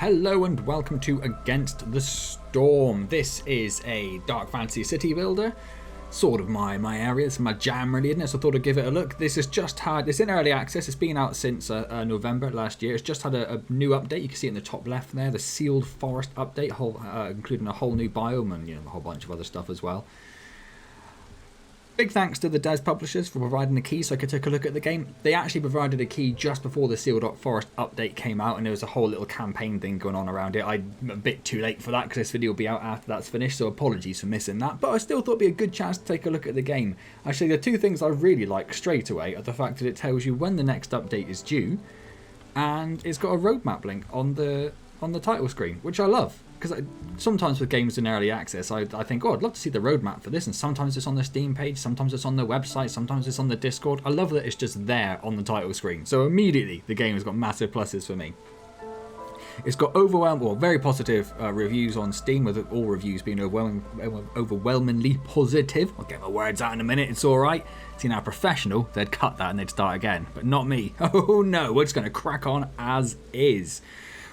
Hello and welcome to Against the Storm. This is a Dark Fantasy city builder. Sort of my area, it's my jam really, isn't it? So I thought I'd give it a look. This has just had, it's in early access, it's been out since November last year. It's just had a new update. You can see it in the top left there, the Sealed Forest update, including a whole new biome and a whole bunch of other stuff as well. Big thanks to the Des publishers for providing the key so I could take a look at the game. They actually provided a key just before the Sealed Forest update came out, and there was a whole little campaign thing going on around it. I'm a bit too late for that because this video will be out after that's finished, so apologies for missing that. But I still thought it'd be a good chance to take a look at the game. Actually, the two things I really like straight away are the fact that it tells you when the next update is due, and it's got a roadmap link on the title screen, which I love. Because sometimes with games in early access, I think, oh, I'd love to see the roadmap for this. And sometimes it's on the Steam page, sometimes it's on the website, sometimes it's on the Discord. I love that it's just there on the title screen. So immediately, the game has got massive pluses for me. It's got very positive reviews on Steam, with all reviews being overwhelmingly positive. I'll get my words out in a minute, it's alright. See, now professional, they'd cut that and they'd start again. But not me. Oh no, we're just going to crack on as is.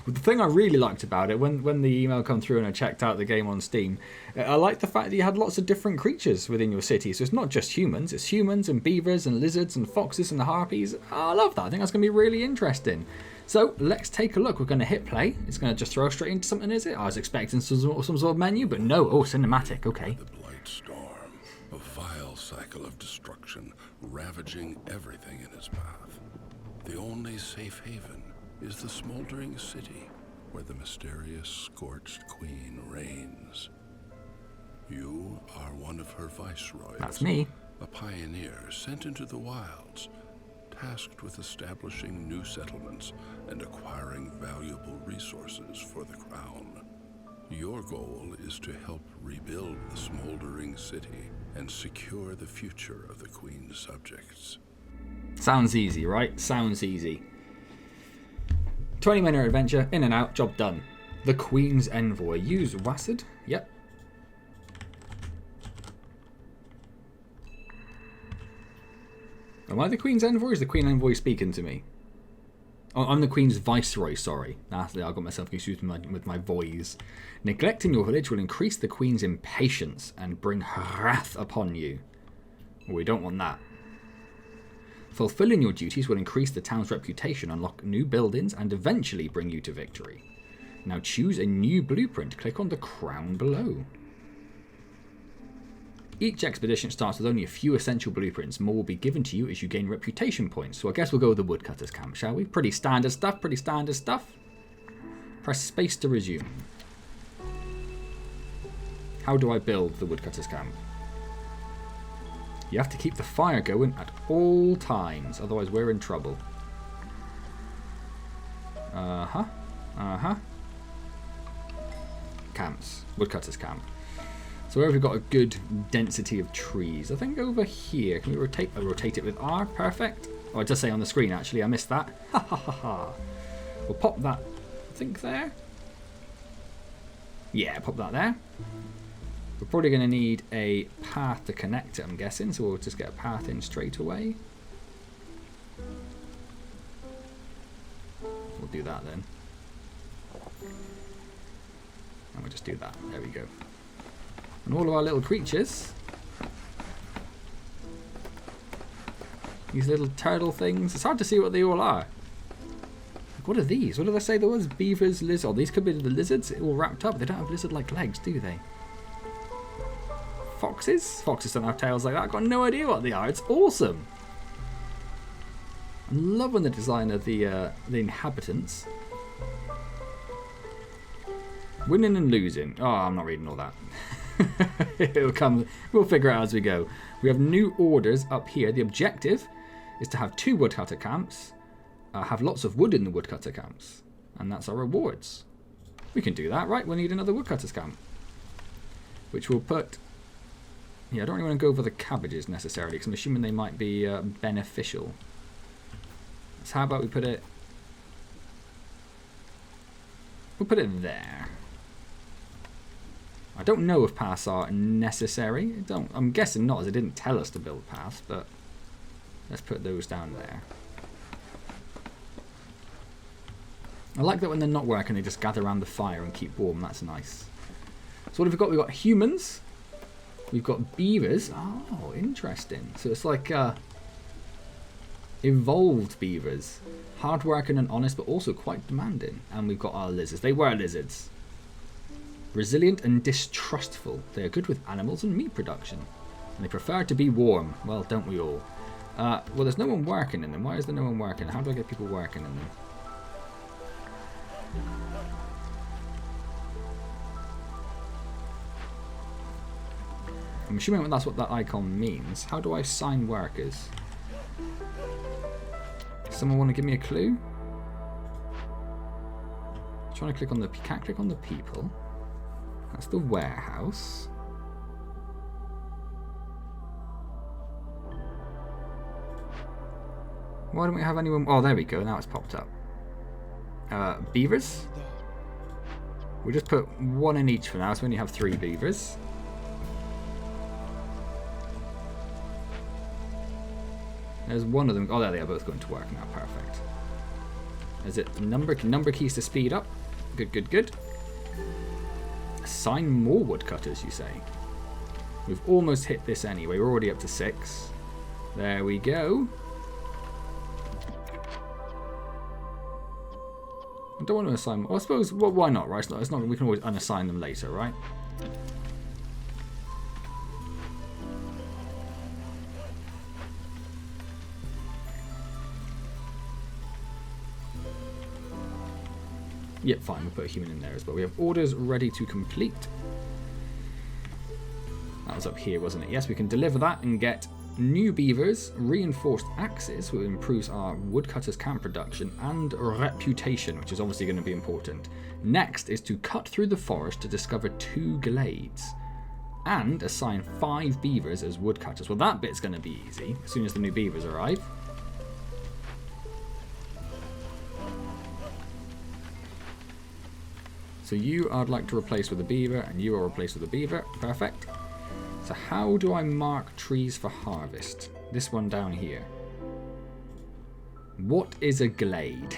The thing I really liked about it, when the email come through and I checked out the game on Steam, I liked the fact that you had lots of different creatures within your city. So it's not just humans, it's humans and beavers and lizards and foxes and the harpies. I love that. I think that's going to be really interesting. So let's take a look. We're going to hit play. It's going to just throw straight into something, is it? I was expecting some sort of menu, but no. Oh, cinematic. Okay. The blight storm, a vile cycle of destruction, ravaging everything in its path. The only safe haven is the smoldering city where the mysterious scorched queen reigns. You are one of her viceroys. That's me. A pioneer sent into the wilds, tasked with establishing new settlements and acquiring valuable resources for the crown. Your goal is to help rebuild the smoldering city and secure the future of the queen's subjects. Sounds easy, right? Sounds easy. 20-minute adventure, in and out, job done. The Queen's Envoy. Use Wassid. Yep. Am I the Queen's Envoy or is the Queen Envoy speaking to me? Oh, I'm the Queen's Viceroy, sorry. I got myself confused with my voice. Neglecting your village will increase the Queen's impatience and bring wrath upon you. Well, we don't want that. Fulfilling your duties will increase the town's reputation, unlock new buildings, and eventually bring you to victory. Now choose a new blueprint. Click on the crown below. Each expedition starts with only a few essential blueprints. More will be given to you as you gain reputation points. So I guess we'll go with the woodcutter's camp, shall we? Pretty standard stuff, Press space to resume. How do I build the woodcutter's camp? You have to keep the fire going at all times, otherwise we're in trouble. Camps. Woodcutter's camp. So where have we got a good density of trees? I think over here. Can we rotate? Oh, rotate it with R. Perfect. Oh, it does say on the screen, actually. I missed that. Ha ha ha ha. We'll pop that, I think, there. Yeah, pop that there. We're probably going to need a path to connect it, I'm guessing, so we'll just get a path in straight away. We'll do that then. And we'll just do that. There we go. And all of our little creatures, these little turtle things, it's hard to see what they all are. What are these? What did I say there was? Beavers, lizards. Oh, these could be the lizards all wrapped up. They don't have lizard-like legs, do they? Foxes? Foxes don't have tails like that. I've got no idea what they are. It's awesome. I'm loving the design of the inhabitants. Winning and losing. Oh, I'm not reading all that. It'll come. We'll figure it out as we go. We have new orders up here. The objective is to have 2 woodcutter camps. Have lots of wood in the woodcutter camps. And that's our rewards. We can do that, right? We'll need another woodcutter's camp. Which we'll put... Yeah, I don't really want to go over the cabbages necessarily, because I'm assuming they might be beneficial. So how about we put it... We'll put it there. I don't know if paths are necessary. I'm guessing not, as it didn't tell us to build paths, but let's put those down there. I like that when they're not working, they just gather around the fire and keep warm. That's nice. So what have we got? We've got humans. We've got beavers. Oh, interesting. So it's like evolved beavers. Hardworking and honest, but also quite demanding. And we've got our lizards. They were lizards. Resilient and distrustful. They are good with animals and meat production. And they prefer to be warm. Well, don't we all? Well, there's no one working in them. Why is there no one working? How do I get people working in them? I'm assuming that's what that icon means. How do I assign workers? Someone want to give me a clue? I'm trying to click on the... Can't click on the people. That's the warehouse. Why don't we have anyone... Oh, there we go. Now it's popped up. Beavers. We'll just put one in each for now, so we only have 3 beavers. There's one of them. Oh, there they are, both going to work now. Perfect. Is it number keys to speed up? Good, good, good. Assign more woodcutters, you say? We've almost hit this anyway. We're already up to 6. There we go. I don't want to assign... Well, I suppose... Well, why not, right? It's not. We can always unassign them later, right? Yep, fine. We'll put a human in there as well. We have orders ready to complete. That was up here, wasn't it? Yes, we can deliver that and get new beavers, reinforced axes, which improves our woodcutters' camp production, and reputation, which is obviously going to be important. Next is to cut through the forest to discover 2 glades, and assign 5 beavers as woodcutters. Well, that bit's going to be easy as soon as the new beavers arrive. So you I'd like to replace with a beaver, and you are replaced with a beaver. Perfect. So how do I mark trees for harvest? This one down here. What is a glade?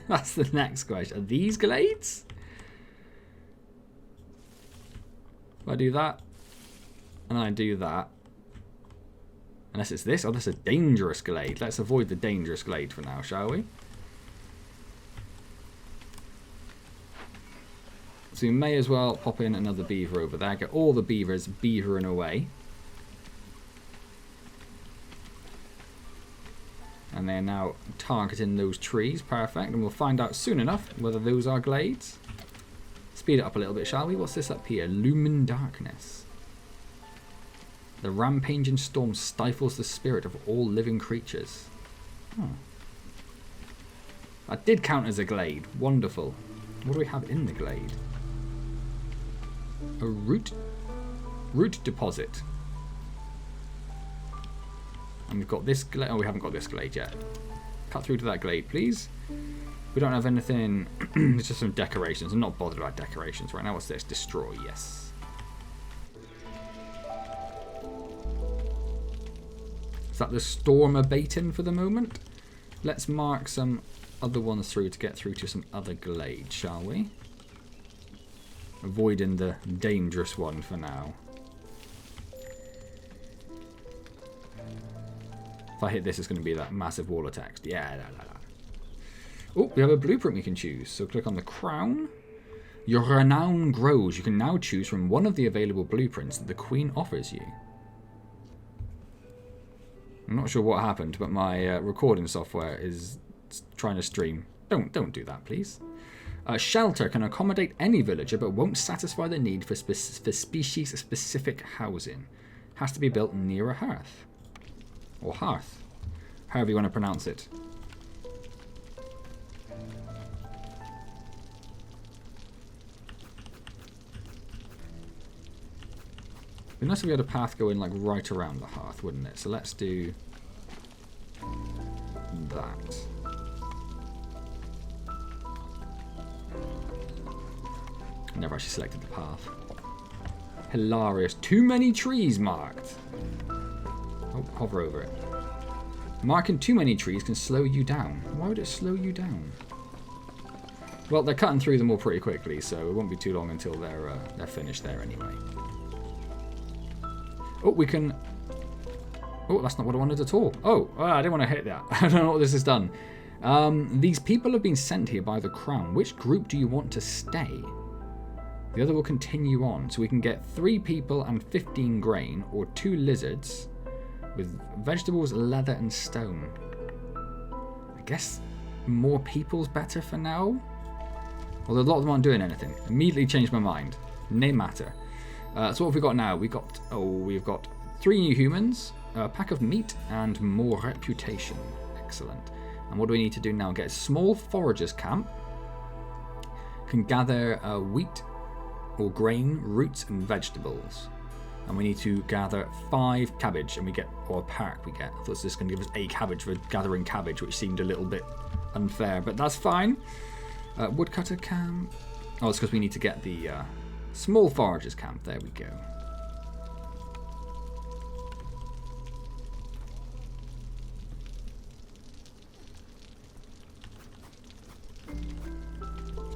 That's the next question. Are these glades? If I do that, and I do that, unless it's this, oh, that's a dangerous glade. Let's avoid the dangerous glade for now, shall we? So we may as well pop in another beaver over there. Get all the beavers beavering away. And they're now targeting those trees. Perfect. And we'll find out soon enough whether those are glades. Speed it up a little bit, shall we? What's this up here? Lumen Darkness. The rampaging storm stifles the spirit of all living creatures. Oh. That did count as a glade. Wonderful. What do we have in the glade? A root deposit. And we've got this glade. Oh, we haven't got this glade yet. Cut through to that glade, please. We don't have anything. It's just some decorations. I'm not bothered about decorations right now. What's this? Destroy, yes. Is that the storm abating for the moment? Let's mark some other ones through to get through to some other glades, shall we? Avoiding the dangerous one for now. If I hit this, it's going to be that massive wall of text. Yeah. Oh, we have a blueprint we can choose. So click on the crown. Your renown grows. You can now choose from one of the available blueprints that the Queen offers you. I'm not sure what happened, but my recording software is trying to stream. Don't do that, please. Shelter can accommodate any villager, but won't satisfy the need for species-specific housing. Has to be built near a hearth. Or hearth. However you want to pronounce it. It'd be nice if we had a path going like right around the hearth, wouldn't it? So let's do that. Never actually selected the path. Hilarious. Too many trees marked. Oh, hover over it. Marking too many trees can slow you down. Why would it slow you down? Well, they're cutting through them all pretty quickly, so it won't be too long until they're finished there anyway. Oh, we can... Oh, that's not what I wanted at all. Oh, I didn't want to hit that. I don't know what this has done. These people have been sent here by the Crown. Which group do you want to stay? The other will continue on. So we can get 3 people and 15 grain, or 2 lizards with vegetables, leather, and stone. I guess more people's better for now. Although a lot of them aren't doing anything. Immediately changed my mind. No matter. So what have we got now? We've got 3 new humans, a pack of meat, and more reputation. Excellent. And what do we need to do now? Get a small foragers camp. Can gather wheat or grain, roots, and vegetables. And we need to gather 5 cabbage, and we get, or a park we get. I thought this was going to give us 8 cabbage for gathering cabbage, which seemed a little bit unfair, but that's fine. Woodcutter camp. Oh, it's because we need to get the small foragers camp. There we go.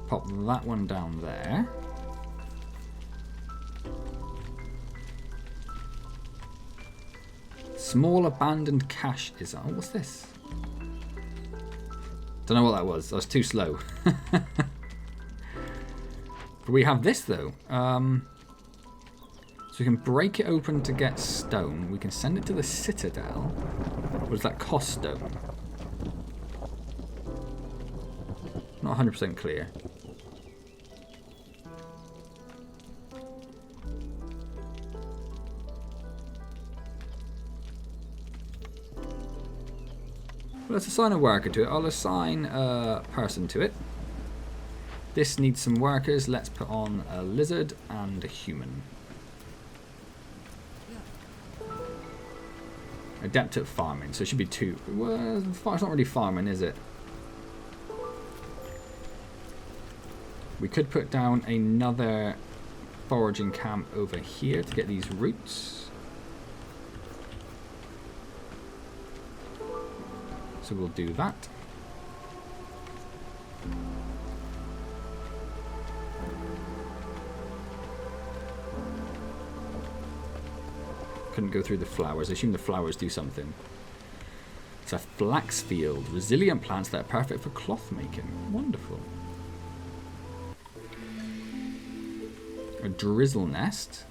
Pop that one down there. Small abandoned cache is... Oh, what's this? Don't know what that was. I was too slow. But we have this, though. So we can break it open to get stone. We can send it to the Citadel. What does that cost stone? Not 100% clear. Let's assign a worker to it. I'll assign a person to it. This needs some workers. Let's put on a lizard and a human. Adept at farming, so it should be 2. Well, it's not really farming, is it? We could put down another foraging camp over here to get these roots. So we'll do that. Couldn't go through the flowers. I assume the flowers do something. It's a flax field. Resilient plants that are perfect for cloth making. Wonderful. A drizzle nest.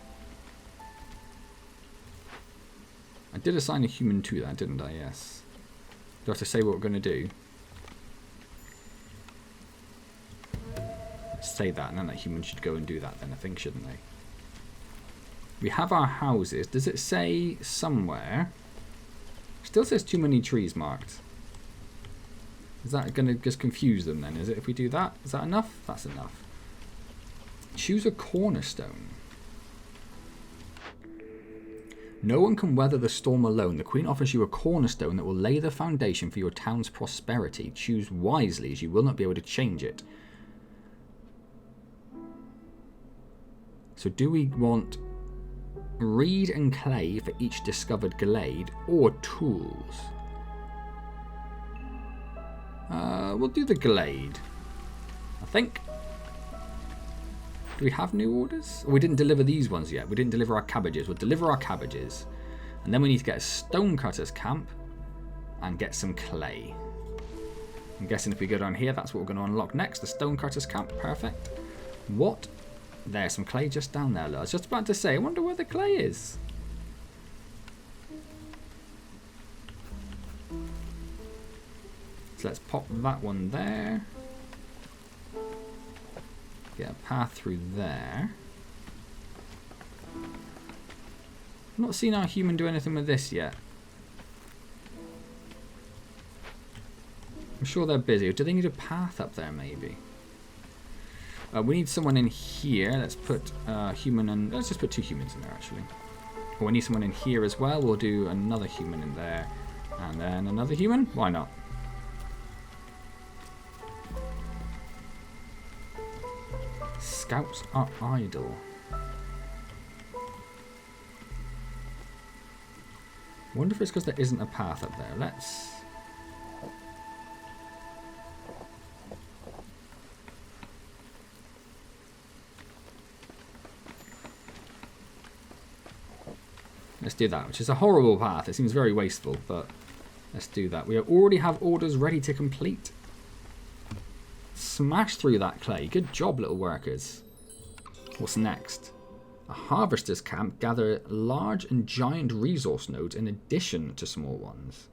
I did assign a human to that, didn't I? Yes. Do I have to say what we're going to do? Let's say that, and then that human should go and do that then, I think, shouldn't they? We have our houses. Does it say somewhere? Still says too many trees marked. Is that going to just confuse them then? Is it if we do that? Is that enough? That's enough. Choose a cornerstone. No one can weather the storm alone. The Queen offers you a cornerstone that will lay the foundation for your town's prosperity. Choose wisely, as you will not be able to change it. So do we want reed and clay for each discovered glade, or tools? We'll do the glade, I think. Do we have new orders? Oh, we didn't deliver these ones yet. We didn't deliver our cabbages. We'll deliver our cabbages. And then we need to get a stonecutters camp and get some clay. I'm guessing if we go down here, that's what we're going to unlock next. The stonecutters camp. Perfect. What? There's some clay just down there. I was just about to say, I wonder where the clay is. So let's pop that one there. Get a path through there. I've not seen our human do anything with this yet. I'm sure they're busy. Do they need a path up there maybe? We need someone in here. Let's put human and... Let's just put 2 humans in there actually. Oh, we need someone in here as well. We'll do another human in there. And then another human. Why not? Scouts are idle. Wonder if it's because there isn't a path up there. Let's... Let's do that, which is a horrible path. It seems very wasteful, but let's do that. We already have orders ready to complete. Smash through that clay. Good job, little workers. What's next? A harvester's camp. Gather large and giant resource nodes in addition to small ones.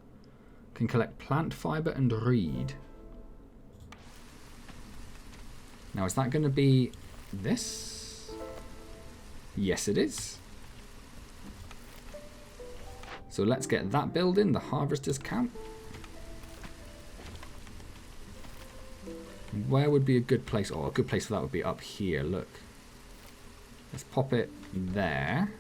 Can collect plant fiber and reed. Now, is that going to be this? Yes, it is. So let's get that building, the harvester's camp. Where would be a good place? Oh, a good place for that would be up here, look. Let's pop it there.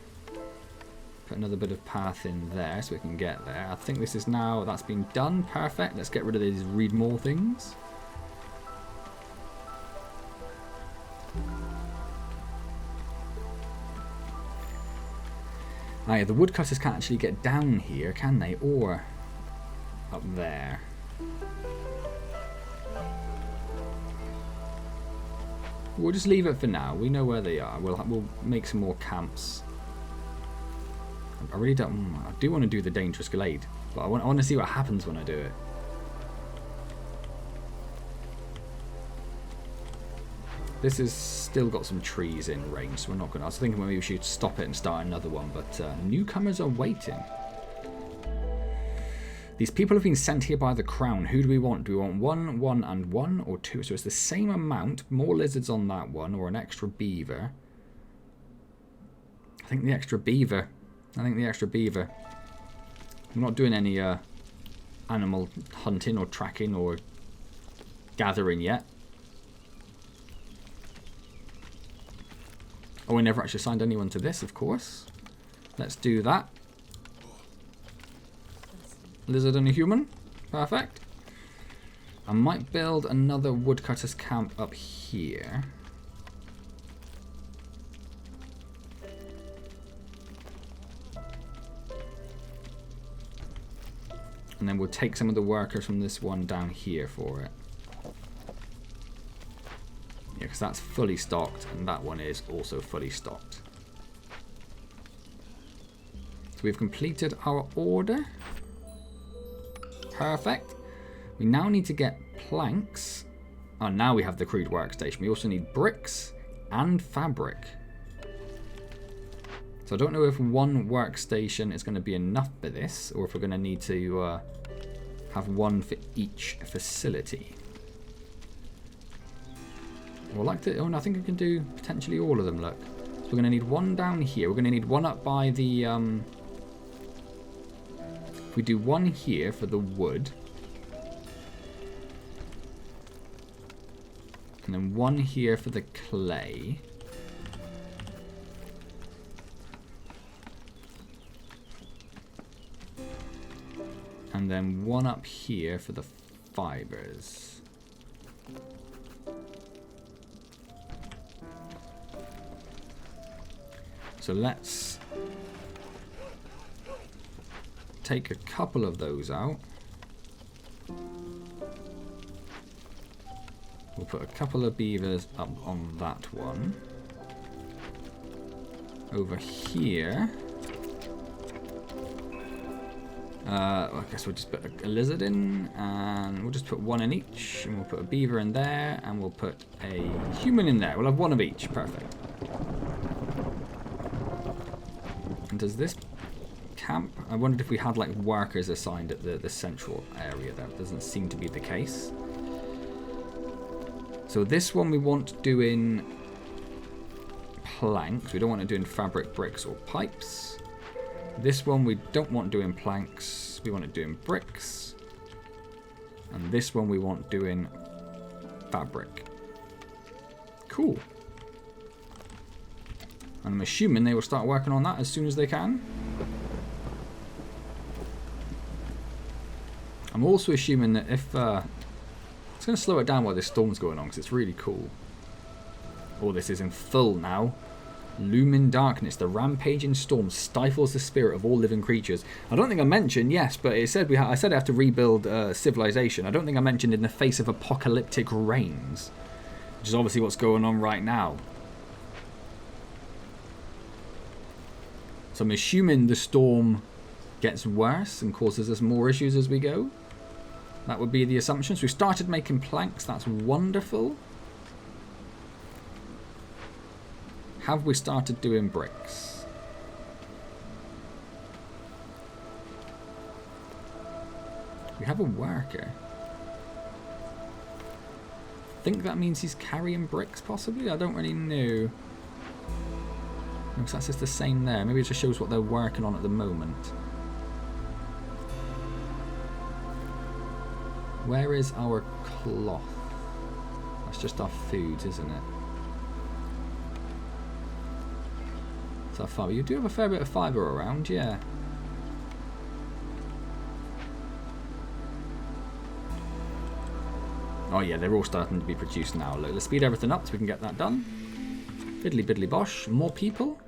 Put another bit of path in there so we can get there. I think this is now, that's been done. Perfect. Let's get rid of these read more things. Ah, yeah, the woodcutters can't actually get down here, can they? Or up there. We'll just leave it for now. We know where they are. We'll make some more camps. I really don't. I do want to do the dangerous glade, but I want to see what happens when I do it. This has still got some trees in range, so we're not going to. I was thinking maybe we should stop it and start another one, but newcomers are waiting. These people have been sent here by the crown. Who do we want? Do we want 1, 1, and 1, or 2? So it's the same amount. More lizards on that one, or an extra beaver. I think the extra beaver. I'm not doing any animal hunting or tracking or gathering yet. Oh, we never actually assigned anyone to this, of course. Let's do that. Lizard and a human. Perfect. I might build another woodcutter's camp up here. And then we'll take some of the workers from this one down here for it. Yeah, because that's fully stocked, and that one is also fully stocked. So we've completed our order. Perfect. We now need to get planks. Oh, now we have the crude workstation. We also need bricks and fabric. So I don't know if one workstation is going to be enough for this, or if we're going to need to have one for each facility. Well, like to, oh, no, I think we can do potentially all of them, look. So we're going to need one down here. We're going to need one up by the... if we do one here for the wood. And then one here for the clay. And then one up here for the fibers. So let's take a couple of those out. We'll put a couple of beavers up on that one. Over here. I guess we'll just put a lizard in, and we'll just put one in each, and we'll put a beaver in there, and we'll put a human in there. We'll have one of each. Perfect. And does this camp... I wondered if we had like workers assigned at the central area. That doesn't seem to be the case. So this one we want doing planks. We don't want it doing fabric, bricks, or pipes. This one we don't want doing planks. We want it doing bricks. And this one we want doing fabric. Cool. And I'm assuming they will start working on that as soon as they can. I'm also assuming that if... it's going to slow it down while this storm's going on, because it's really cool. Oh, this is in full now. Looming darkness. The rampaging storm stifles the spirit of all living creatures. I don't think I mentioned, yes, but it said I said I have to rebuild civilization. I don't think I mentioned in the face of apocalyptic rains, which is obviously what's going on right now. So I'm assuming the storm gets worse and causes us more issues as we go. That would be the assumption. So we started making planks. That's wonderful. Have we started doing bricks? We have a worker. I think that means he's carrying bricks, possibly? I don't really know. Looks like it's the same there. Maybe it just shows what they're working on at the moment. Where is our cloth? That's just our food, isn't it? Is that fibre? You do have a fair bit of fibre around, yeah. Oh yeah, they're all starting to be produced now. Look, let's speed everything up so we can get that done. Fiddly biddly bosh. More people?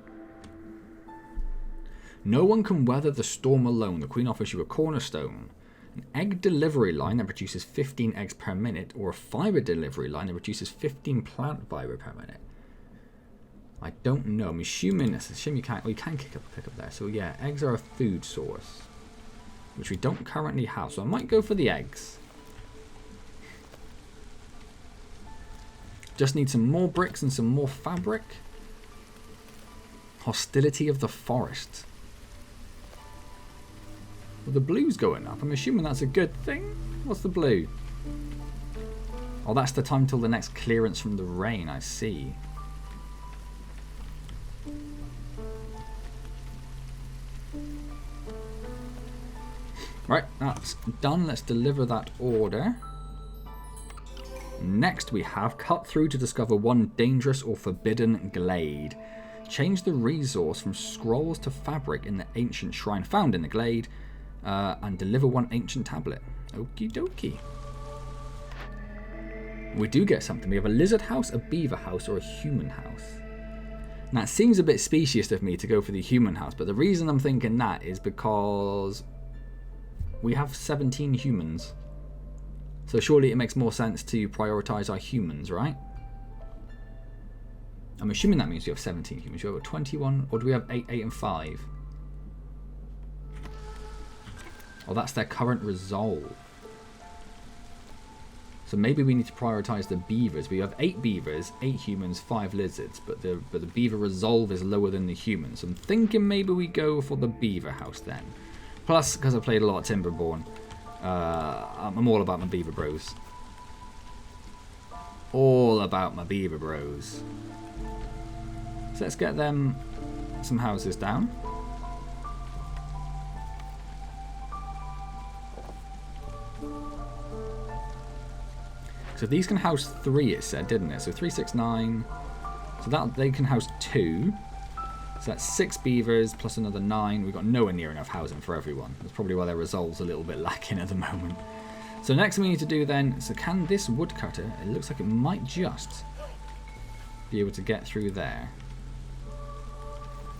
No one can weather the storm alone. The Queen offers you a cornerstone. An egg delivery line that produces 15 eggs per minute, or a fibre delivery line that produces 15 plant fibre per minute. I don't know. I'm assuming you can't. Well, you can pick up there. So yeah, eggs are a food source, which we don't currently have. So I might go for the eggs. Just need some more bricks and some more fabric. Hostility of the forest. Well, the blue's going up. I'm assuming that's a good thing. What's the blue? Oh, that's the time till the next clearance from the rain. I see. Right, that's done. Let's deliver that order. Next we have cut through to discover one dangerous or forbidden glade. Change the resource from scrolls to fabric in the ancient shrine found in the glade, and deliver one ancient tablet. Okie dokie. We do get something. We have a lizard house, a beaver house, or a human house. Now it seems a bit specious of me to go for the human house, but the reason I'm thinking that is because we have 17 humans. So surely it makes more sense to prioritize our humans, right? I'm assuming that means we have 17 humans. You have 21, or do we have 8, 8, and 5? Oh, that's their current resolve. So maybe we need to prioritize the beavers. We have 8 beavers, 8 humans, 5 lizards, but the beaver resolve is lower than the humans. So I'm thinking maybe we go for the beaver house then. Plus, because I played a lot of Timberborn, I'm all about my beaver bros. All about my beaver bros. So let's get them some houses down. So these can house 3, it said, didn't it? So 3, 6, 9. So that they can house 2. So that's 6 beavers plus another 9. We've got nowhere near enough housing for everyone. That's probably why their resolve's a little bit lacking at the moment. So next thing we need to do then, so can this woodcutter, it looks like it might just be able to get through there.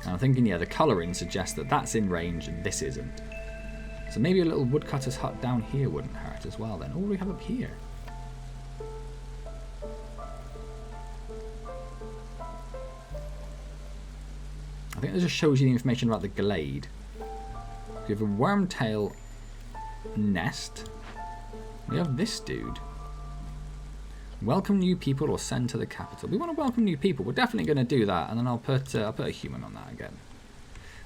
And I'm thinking, yeah, the colouring suggests that that's in range and this isn't. So maybe a little woodcutter's hut down here wouldn't hurt as well then. Oh, what do we have up here? I think that just shows you the information about the glade. We have a wormtail nest. We have this dude. Welcome new people or send to the capital. We want to welcome new people. We're definitely going to do that, and then I'll put a human on that again.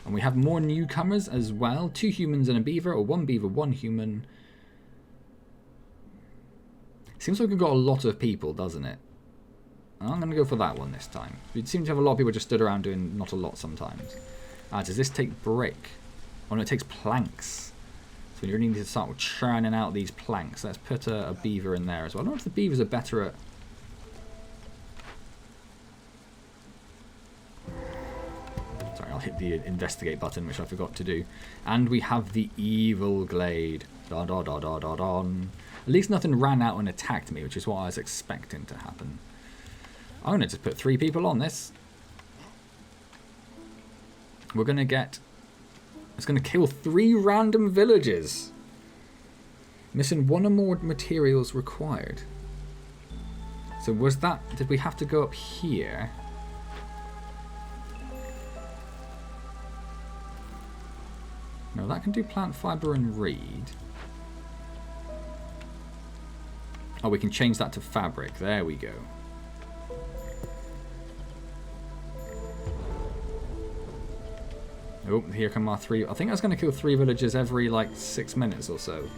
And we have more newcomers as well. 2 humans and a beaver, or 1 beaver, 1 human. Seems like we've got a lot of people, doesn't it? I'm going to go for that one this time. We seem to have a lot of people just stood around doing not a lot sometimes. Does this take brick? Oh no, it takes planks. So you really need to start churning out these planks. Let's put a beaver in there as well. I don't know if the beavers are better at... Sorry, I'll hit the investigate button, which I forgot to do. And we have the evil glade. Da da da da da da. At least nothing ran out and attacked me, which is what I was expecting to happen. I'm going to just put 3 people on this. We're going to get... It's going to kill 3 random villagers. Missing 1 or more materials required. So was that... Did we have to go up here? Now that can do plant fibre and reed. Oh, we can change that to fabric. There we go. Oh, here come our 3. I think I was going to kill 3 villagers every, like, 6 minutes or so.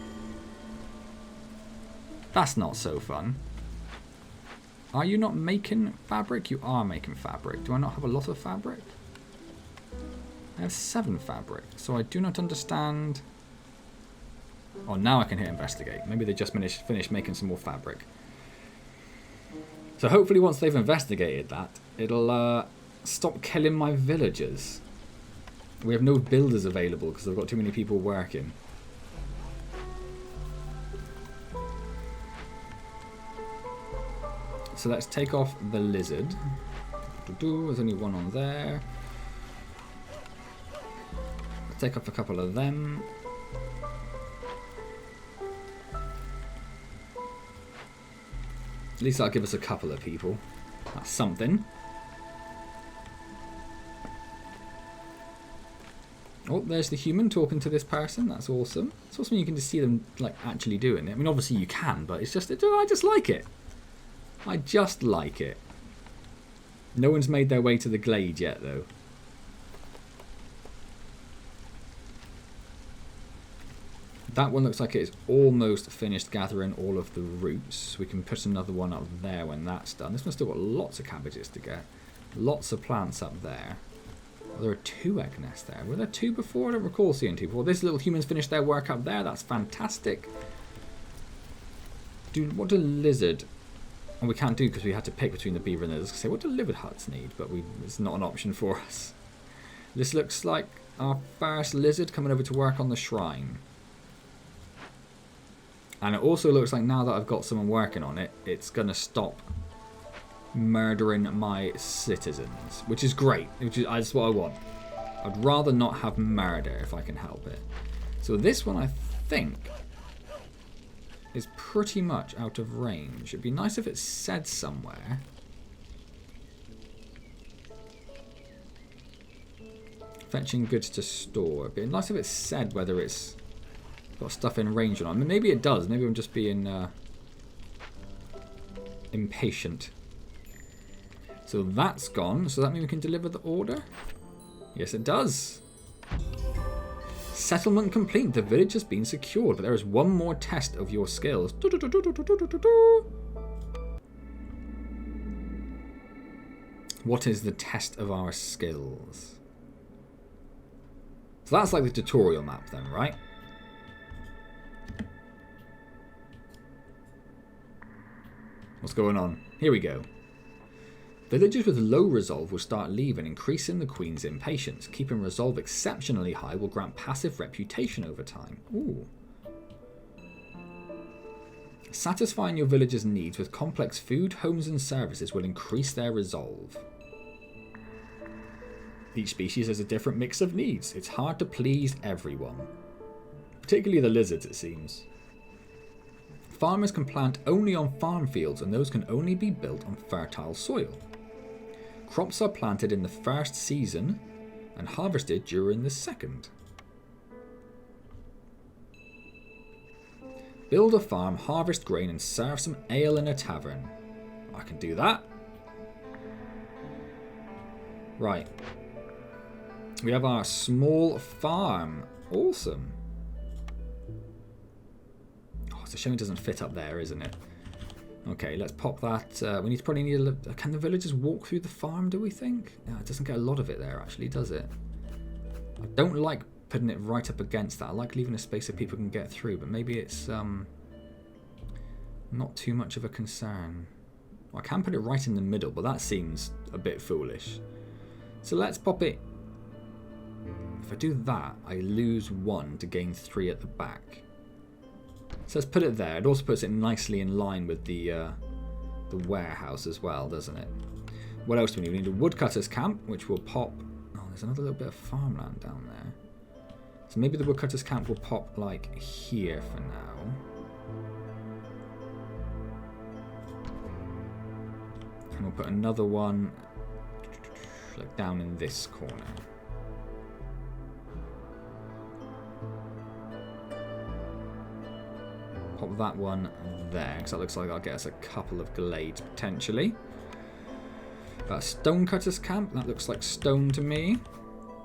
That's not so fun. Are you not making fabric? You are making fabric. Do I not have a lot of fabric? I have 7 fabric, so I do not understand. Oh, now I can hit investigate. Maybe they just finished making some more fabric. So hopefully once they've investigated that, it'll stop killing my villagers. We have no builders available because I've got too many people working. So let's take off the lizard. There's only one on there. Let's take off a couple of them. At least that'll give us a couple of people. That's something. Oh, there's the human talking to this person. That's awesome. It's awesome you can just see them like actually doing it. I mean, obviously you can, but it's just I just like it. I just like it. No one's made their way to the glade yet, though. That one looks like it's almost finished gathering all of the roots. We can put another one up there when that's done. This one's still got lots of cabbages to get. Lots of plants up there. Oh, there are 2 egg nests there. Were there 2 before? I don't recall seeing 2 before. This little human's finished their work up there. That's fantastic. What do lizard... And we can't do because we had to pick between the beaver and the lizards. Say, what do livered huts need? But it's not an option for us. This looks like our first lizard coming over to work on the shrine. And it also looks like now that I've got someone working on it, it's going to stop murdering my citizens. Which is great. That's what I want. I'd rather not have murder if I can help it. So this one, I think, is pretty much out of range. It'd be nice if it said somewhere. Fetching goods to store. It'd be nice if it said whether it's got stuff in range or not. I mean, maybe it does. Maybe I'm just being impatient. So that's gone. So that means we can deliver the order? Yes, it does. Settlement complete. The village has been secured, but there is one more test of your skills. What is the test of our skills? So that's like the tutorial map then, right? What's going on? Here we go. Villagers with low resolve will start leaving, increasing the Queen's impatience. Keeping resolve exceptionally high will grant passive reputation over time. Ooh. Satisfying your villagers' needs with complex food, homes and services will increase their resolve. Each species has a different mix of needs. It's hard to please everyone. Particularly the lizards, it seems. Farmers can plant only on farm fields, and those can only be built on fertile soil. Crops are planted in the first season and harvested during the second. Build a farm, harvest grain, and serve some ale in a tavern. I can do that. Right. We have our small farm. Awesome. Oh, it's a shame it doesn't fit up there, isn't it? Okay, let's pop that. We probably need a... Can the villagers walk through the farm, do we think? No, it doesn't get a lot of it there, actually, does it? I don't like putting it right up against that. I like leaving a space so people can get through, but maybe it's not too much of a concern. Well, I can put it right in the middle, but that seems a bit foolish. So let's pop it... If I do that, I lose 1 to gain 3 at the back. So let's put it there. It also puts it nicely in line with the warehouse as well, doesn't it? What else do we need? We need a woodcutter's camp, which will pop... Oh, there's another little bit of farmland down there. So maybe the woodcutter's camp will pop, like, here for now. And we'll put another one, like, down in this corner. pop that one there, because that looks like that'll get us a couple of glades potentially. Stonecutter's camp, that looks like stone to me.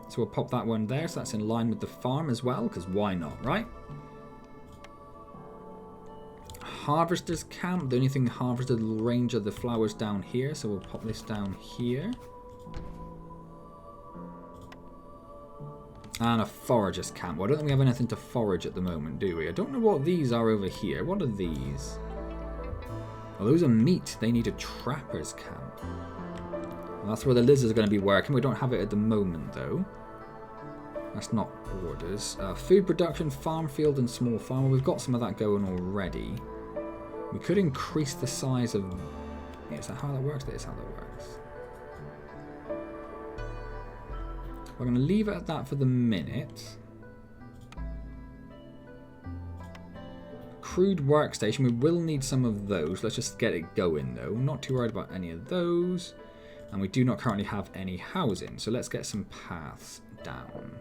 So we'll pop that one there, so that's in line with the farm as well, because why not, right? Harvester's camp, the only thing harvested will range are the flowers down here, so we'll pop this down here. And a forager's camp. Well, I don't think we have anything to forage at the moment, do we? I don't know what these are over here. What are these? Well, those are meat. They need a trapper's camp. Well, that's where the lizards are going to be working. We don't have it at the moment, though. That's not orders. Food production, farm field, and small farm. Well, we've got some of that going already. We could increase the size of... Yeah, is that how that works? That is how that works. We're going to leave it at that for the minute. Crude workstation. We will need some of those. Let's just get it going, though. Not too worried about any of those. And we do not currently have any housing. So let's get some paths down.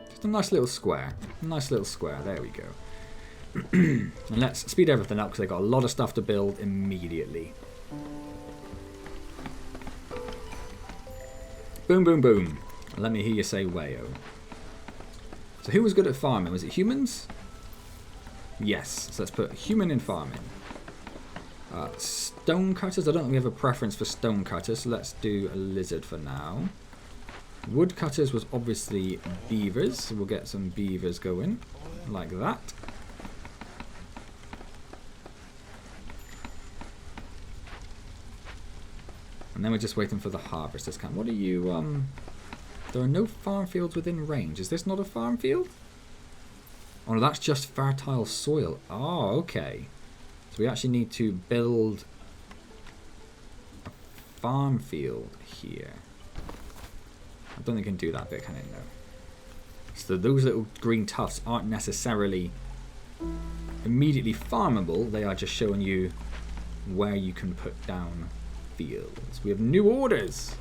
Just a nice little square. A nice little square. There we go. And let's speed everything up because they've got a lot of stuff to build immediately. Boom, boom, boom. Let me hear you say wayo. So who was good at farming? Was it humans? Yes. So let's put human in farming. Stone cutters. I don't think we have a preference for stone cutters. So let's do a lizard for now. Wood cutters was obviously beavers. So we'll get some beavers going. Like that. And then we're just waiting for the harvesters camp. What are you, There are no farm fields within range. Is this not a farm field? Oh no, that's just fertile soil. Oh, okay. So we actually need to build a farm field here. I don't think we can do that bit, can it? No. So those little green tufts aren't necessarily immediately farmable. They are just showing you where you can put down fields. We have new orders.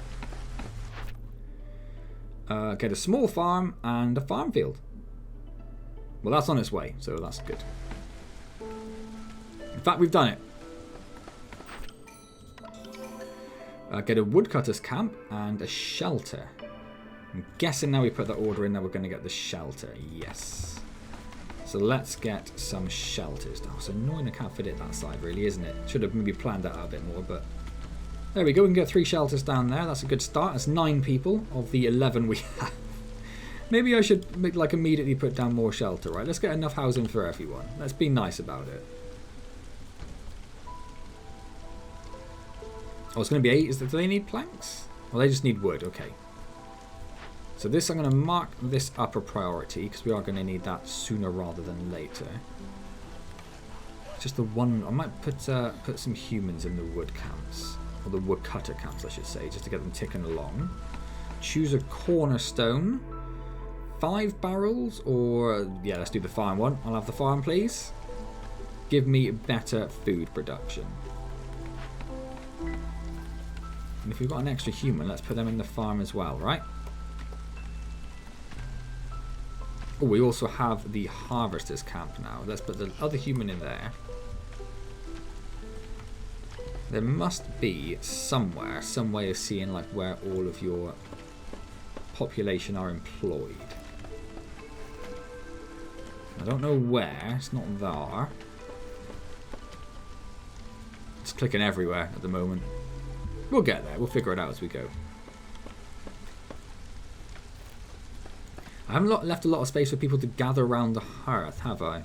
Get a small farm and a farm field. Well, that's on its way, so that's good. In fact, we've done it. Get a woodcutter's camp and a shelter. I'm guessing now we put that order in that we're going to get the shelter. Yes. So let's get some shelters. Oh, it's annoying I can't fit it that side, really, isn't it? Should have maybe planned that out a bit more, but there we go. We can get 3 shelters down there. That's a good start. That's 9 people of the 11 we have. Maybe I should immediately put down more shelter, right? Let's get enough housing for everyone. Let's be nice about it. Oh, it's going to be 8. Do they need planks? Well, they just need wood. Okay. So this, I'm going to mark this up a priority because we are going to need that sooner rather than later. Just the one. I might put some humans in the wood camps. Or the woodcutter camps, I should say, just to get them ticking along. Choose a cornerstone. 5 barrels, or yeah, let's do the farm one. I'll have the farm, please. Give me better food production. And if we've got an extra human, let's put them in the farm as well, right? Oh, we also have the harvester's camp now. Let's put the other human in there. There must be somewhere, some way of seeing like where all of your population are employed. I don't know where. It's not there. It's clicking everywhere at the moment. We'll get there. We'll figure it out as we go. I haven't left a lot of space for people to gather around the hearth, have I?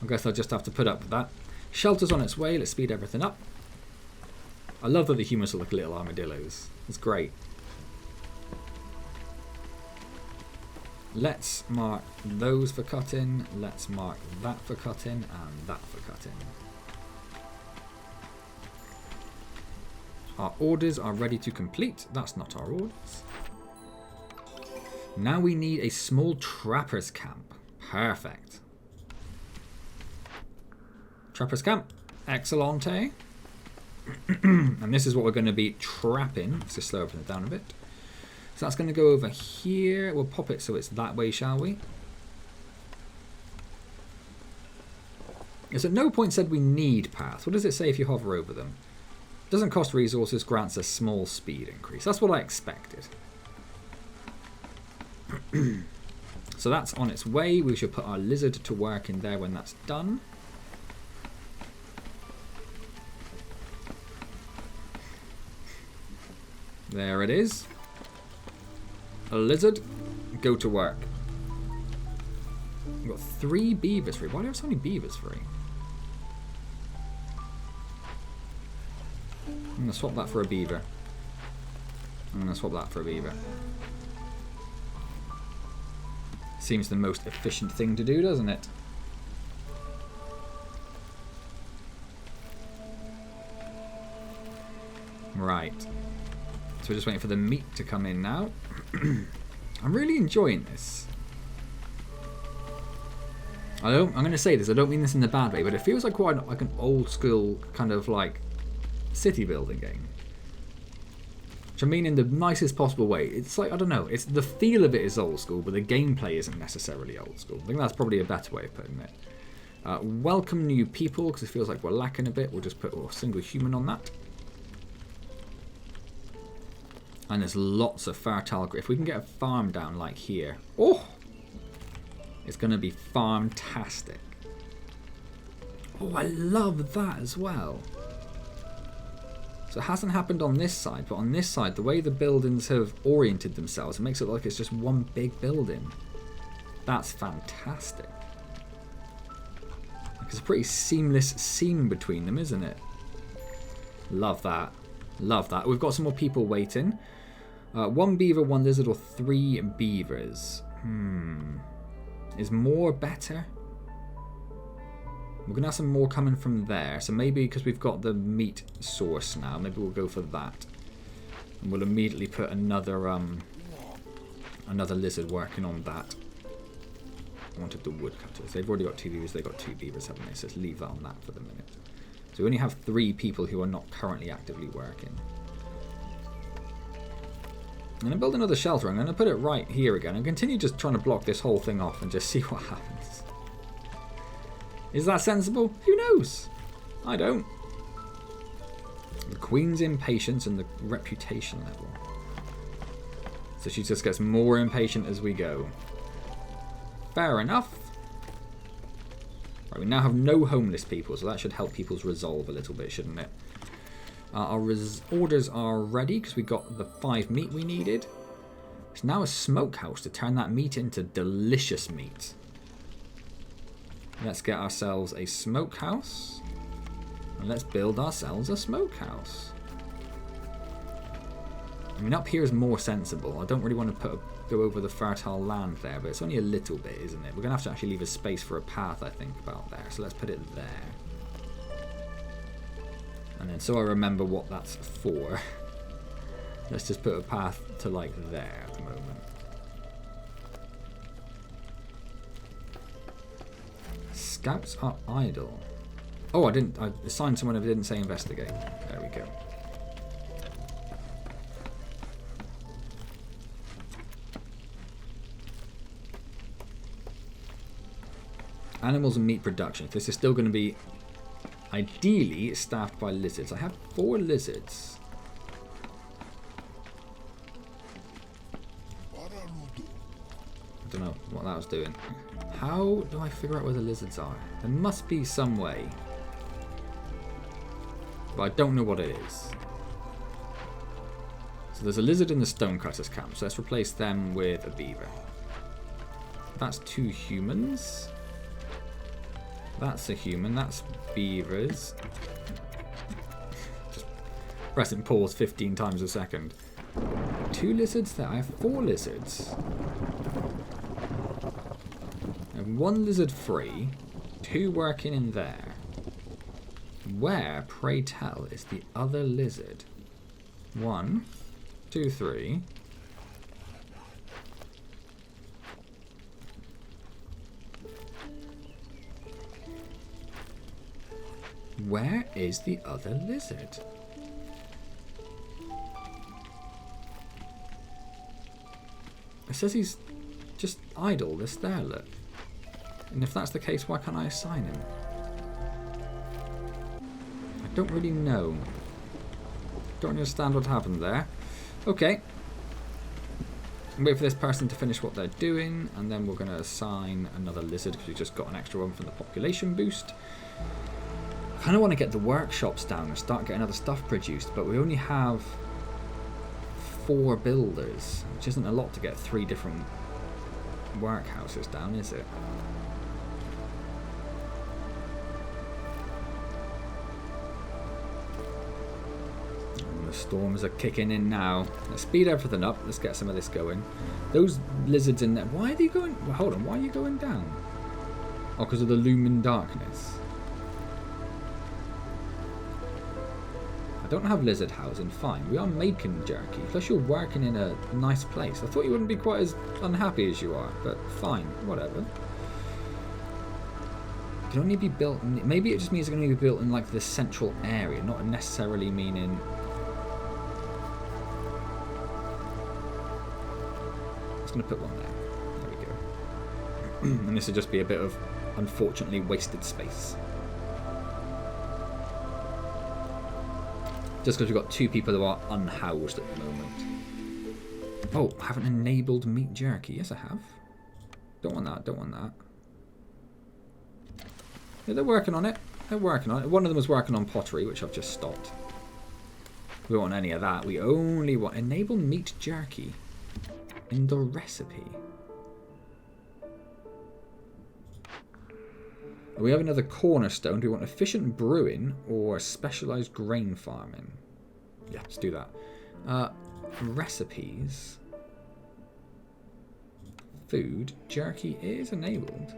I guess I'll just have to put up with that. Shelter's on its way. Let's speed everything up. I love that the humans look like little armadillos. It's great. Let's mark those for cutting. Let's mark that for cutting and that for cutting. Our orders are ready to complete. That's not our orders. Now we need a small trapper's camp. Perfect. Trapper's camp. Excellente. And this is what we're going to be trapping. Let's just slow everything down a bit. This So that's going to go over here. We'll pop it so it's that way, shall we? It's at no point said we need paths. What does it say if you hover over them? Doesn't cost resources, grants a small speed increase. That's what I expected. So that's on its way. We should put our lizard to work in there when that's done. There it is. A lizard, go to work. We've got 3 beavers free. Why do we have so many beavers free? I'm going to swap that for a beaver. I'm going to swap that for a beaver. Seems the most efficient thing to do, doesn't it? Right. So we're just waiting for the meat to come in now. I'm really enjoying this. I'm going to say this, I don't mean this in a bad way, but it feels like quite like an old school kind of like city building game. Which I mean in the nicest possible way. It's like, I don't know, it's the feel of it is old school, but the gameplay isn't necessarily old school. I think that's probably a better way of putting it. Welcome new people, because it feels like we're lacking a bit. We'll just put a single human on that. And there's lots of fertile ground. If we can get a farm down like here, oh, it's going to be farm-tastic. Oh, I love that as well. So it hasn't happened on this side, but on this side, the way the buildings have oriented themselves, it makes it look like it's just one big building. That's fantastic. It's a pretty seamless seam between them, isn't it? Love that. Love that. We've got some more people waiting. 1 beaver, 1 lizard, or 3 beavers. Is more better? We're going to have some more coming from there. So maybe because we've got the meat source now, maybe we'll go for that. And we'll immediately put another lizard working on that. I wanted the woodcutters. They've already got 2 beavers. They've got 2 beavers, haven't they? So let's leave that on that for the minute. So we only have 3 people who are not currently actively working. I'm going to build another shelter. I'm going to put it right here again and continue just trying to block this whole thing off and just see what happens. Is that sensible? Who knows? I don't. The Queen's impatience and the reputation level. So she just gets more impatient as we go. Fair enough. Right, we now have no homeless people, so that should help people's resolve a little bit, shouldn't it? Our orders are ready because we got the 5 meat we needed. It's now a smokehouse to turn that meat into delicious meat. Let's get ourselves a smokehouse. And let's build ourselves a smokehouse. I mean, up here is more sensible. I don't really want to go over the fertile land there, but it's only a little bit, isn't it? We're going to have to actually leave a space for a path, I think, about there. So let's put it there. And then so I remember what that's for. Let's just put a path to like there at the moment. Scouts are idle. Oh, I assigned someone who didn't say investigate. There we go. Animals and meat production. This is still going to be ideally staffed by lizards. I have 4 lizards. I don't know what that was doing. How do I figure out where the lizards are? There must be some way. But I don't know what it is. So there's a lizard in the stonecutters camp. So let's replace them with a beaver. That's 2 humans. That's a human. That's beavers. Just pressing pause 15 times a second. 2 lizards there. I have 4 lizards. I have 1 lizard free. 2 working in there. Where, pray tell, is the other lizard? 1, 2, 3. Where is the other lizard? It says he's just idle. This there, look. And if that's the case, why can't I assign him? I don't really know. Don't understand what happened there. Okay. Wait for this person to finish what they're doing, and then we're going to assign another lizard because we just got an extra one from the population boost. I kind of want to get the workshops down and start getting other stuff produced, but we only have 4 builders, which isn't a lot to get 3 different workhouses down, is it? The storms are kicking in now. Let's speed everything up. Let's get some of this going. Those lizards in there. Why are they going? Well, hold on. Why are you going down? Oh, because of the lumen darkness. I don't have lizard housing. Fine. We are making jerky. Plus, you're working in a nice place. I thought you wouldn't be quite as unhappy as you are, but fine. Whatever. It can only be built. Maybe it just means it can only be built in like the central area, not necessarily meaning. Going to put one there. There we go. And this would just be a bit of unfortunately wasted space. Just because we've got 2 people who are unhoused at the moment. Oh, I haven't enabled meat jerky. Yes, I have. Don't want that. Don't want that. Yeah, they're working on it. They're working on it. One of them was working on pottery, which I've just stopped. We don't want any of that. We only want enable meat jerky. In the recipe. We have another cornerstone. Do we want efficient brewing or specialized grain farming? Yeah, let's do that. Recipes. Food. Jerky is enabled.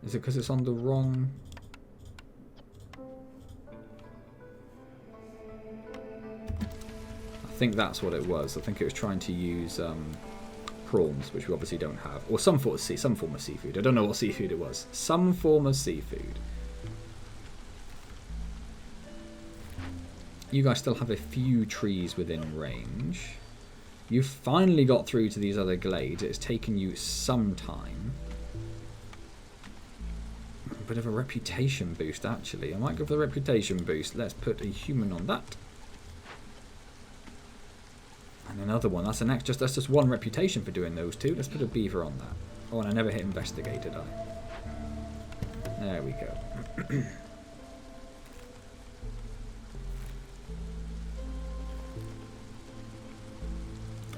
Is it because it's on the wrong... I think that's what it was. I think it was trying to use prawns, which we obviously don't have. Or some form of seafood. I don't know what seafood it was. Some form of seafood. You guys still have a few trees within range. You've finally got through to these other glades. It's taken you some time. A bit of a reputation boost, actually. I might go for the reputation boost. Let's put a human on that. And another one. That's just one reputation for doing those 2. Let's put a beaver on that. Oh, and I never hit investigate, did I? There we go.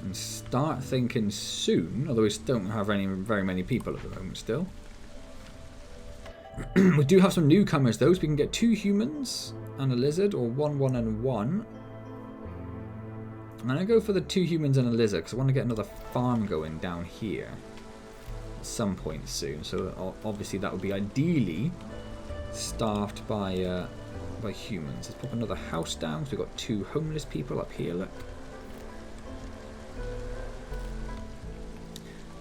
And start thinking soon, although we don't have very many people at the moment still. We do have some newcomers though, so we can get 2 humans and a lizard, or 1, 1 and 1. I'm going to go for the 2 humans and a lizard because I want to get another farm going down here at some point soon. So obviously that would be ideally staffed by humans. Let's pop another house down because we've got 2 homeless people up here, look.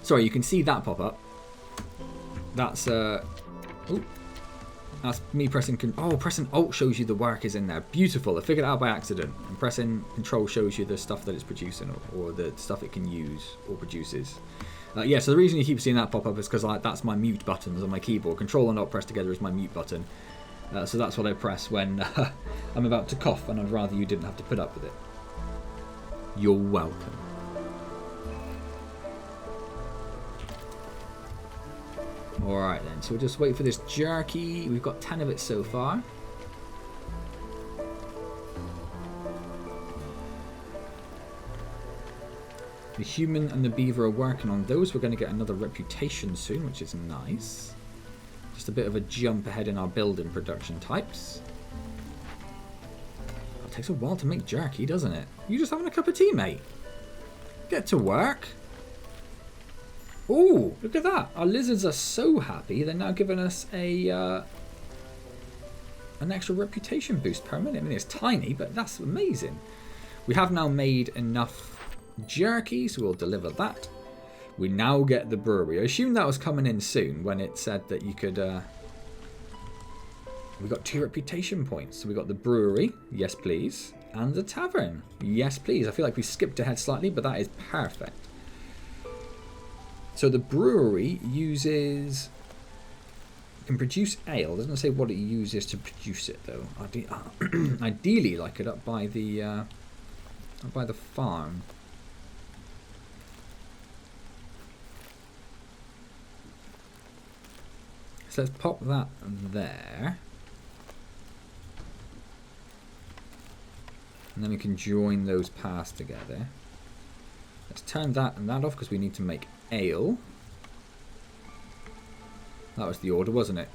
Sorry, you can see that pop up. That's that's me pressing... pressing Alt shows you the work is in there. Beautiful. I figured it out by accident. And pressing Control shows you the stuff that it's producing or the stuff it can use or produces. Yeah, so the reason you keep seeing that pop up is because that's my mute buttons on my keyboard. Control and Alt pressed together is my mute button. So that's what I press when I'm about to cough, and I'd rather you didn't have to put up with it. You're welcome. Alright then, so we'll just wait for this jerky. We've got 10 of it so far. The human and the beaver are working on those. We're going to get another reputation soon, which is nice. Just a bit of a jump ahead in our building production types. It takes a while to make jerky, doesn't it? You just having a cup of tea, mate? Get to work. Ooh, look at that. Our lizards are so happy. They're now giving us an extra reputation boost per minute. I mean, it's tiny, but that's amazing. We have now made enough jerky, so we'll deliver that. We now get the brewery. I assume that was coming in soon when it said that you could We got 2 reputation points. So we got the brewery, yes please, and the tavern, yes please. I feel like we skipped ahead slightly, but that is perfect. So the brewery can produce ale. It doesn't say what it uses to produce it though. Ideally, like it up by the farm. So let's pop that there. And then we can join those paths together. Let's turn that and that off because we need to make ale. That was the order, wasn't it?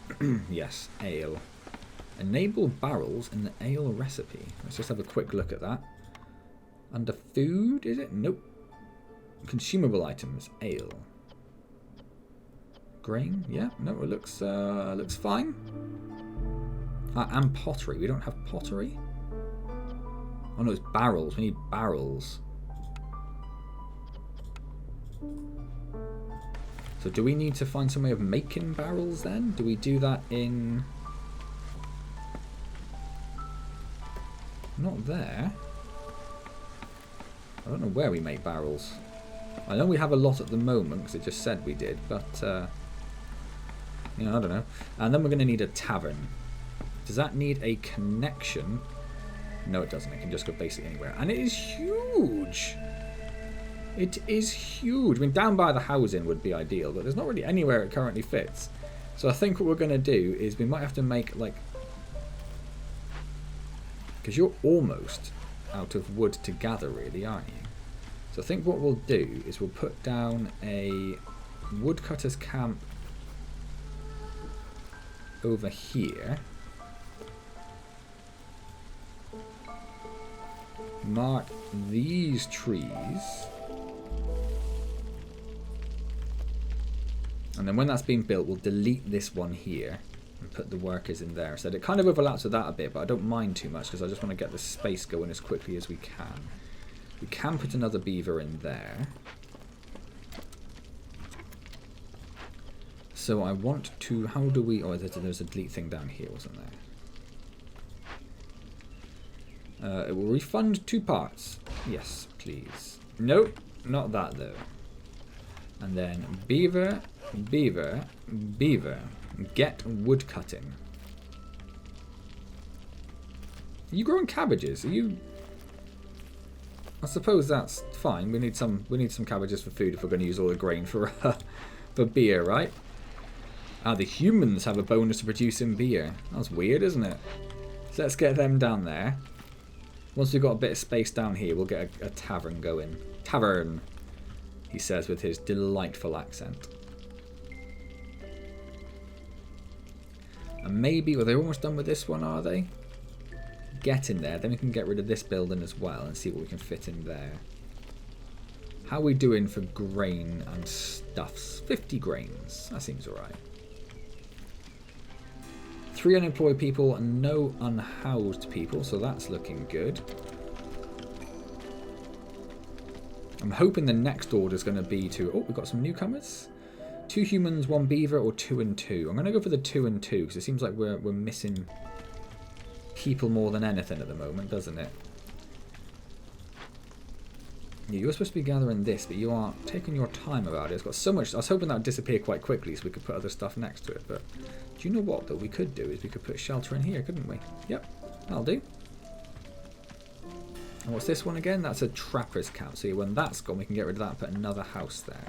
Yes, ale. Enable barrels in the ale recipe. Let's just have a quick look at that. Under food, is it? Nope. Consumable items, ale. Grain, yeah, no, it looks fine. And pottery. We don't have pottery. Oh no, it's barrels. We need barrels. So do we need to find some way of making barrels then? Do we do that in... Not there. I don't know where we make barrels. I know we have a lot at the moment because it just said we did, but you know, I don't know. And then we're going to need a tavern. Does that need a connection? No, it doesn't. It can just go basically anywhere. And it is huge. It is huge. I mean, down by the housing would be ideal, but there's not really anywhere it currently fits. So I think what we're going to do is we might have to make, like... Because you're almost out of wood to gather, really, aren't you? So I think what we'll do is we'll put down a woodcutter's camp over here. Mark these trees. And then when that's been built, we'll delete this one here and put the workers in there. So it kind of overlaps with that a bit, but I don't mind too much because I just want to get the space going as quickly as we can. We can put another beaver in there. So I want to... How do we... Oh, there's a delete thing down here, wasn't there? It will refund 2 parts. Yes, please. Nope, not that though. And then beaver, beaver, beaver. Get wood cutting. Are you growing cabbages? Are you... I suppose that's fine. We need some cabbages for food if we're going to use all the grain for beer, right? Ah, the humans have a bonus to producing beer. That's weird, isn't it? So let's get them down there. Once we've got a bit of space down here, we'll get a tavern going. Tavern, he says with his delightful accent. And maybe, well, they're almost done with this one, are they? Get in there, then we can get rid of this building as well and see what we can fit in there. How are we doing for grain and stuffs? 50 grains, that seems alright. 3 unemployed people and no unhoused people, so that's looking good. I'm hoping the next order is going to be to... Oh, we've got some newcomers. 2 humans, 1 beaver, or 2 and 2. I'm going to go for the 2 and 2 because it seems like we're missing people more than anything at the moment, doesn't it? Yeah, you're supposed to be gathering this, but you are taking your time about it. It's got so much... I was hoping that would disappear quite quickly so we could put other stuff next to it, but... Do you know what, though, we could do is we could put shelter in here, couldn't we? Yep, that'll do. And what's this one again? That's a trapper's camp. So when that's gone, we can get rid of that and put another house there.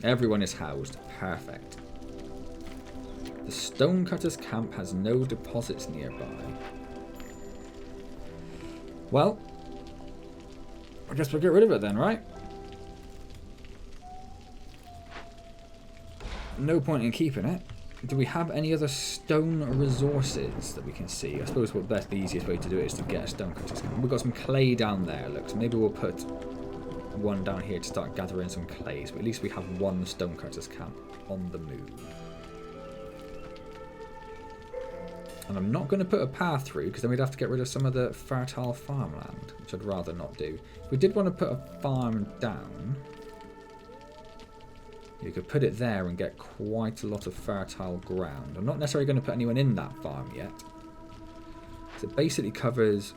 Everyone is housed. Perfect. The stonecutter's camp has no deposits nearby. Well, I guess we'll get rid of it then, right? No point in keeping it. Do we have any other stone resources that we can see? I suppose the easiest way to do it is to get a stonecutter's camp. We've got some clay down there, look, so maybe we'll put one down here to start gathering some clays, but at least we have one stonecutter's camp on the move. And I'm not going to put a path through because then we'd have to get rid of some of the fertile farmland, which I'd rather not do. If we did want to put a farm down, You could put it there and get quite a lot of fertile ground. I'm not necessarily going to put anyone in that farm yet. So it basically covers,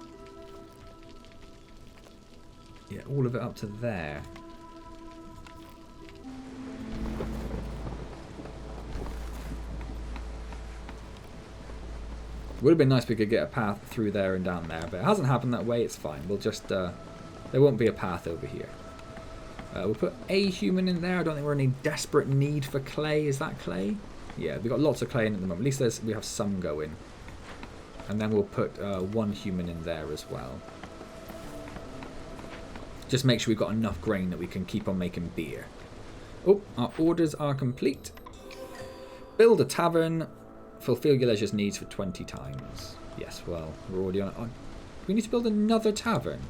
yeah, all of it up to there. Would have been nice if we could get a path through there and down there, but it hasn't happened that way. It's fine. We'll just, there won't be a path over here. We'll put a human in there. I don't think we're in any desperate need for clay. Is that clay? Yeah, we've got lots of clay in at the moment. At least we have some going. And then we'll put one human in there as well. Just make sure we've got enough grain that we can keep on making beer. Oh, our orders are complete. Build a tavern. Fulfill your leisure's needs for 20 times. Yes, well, we're already on it. We need to build another tavern.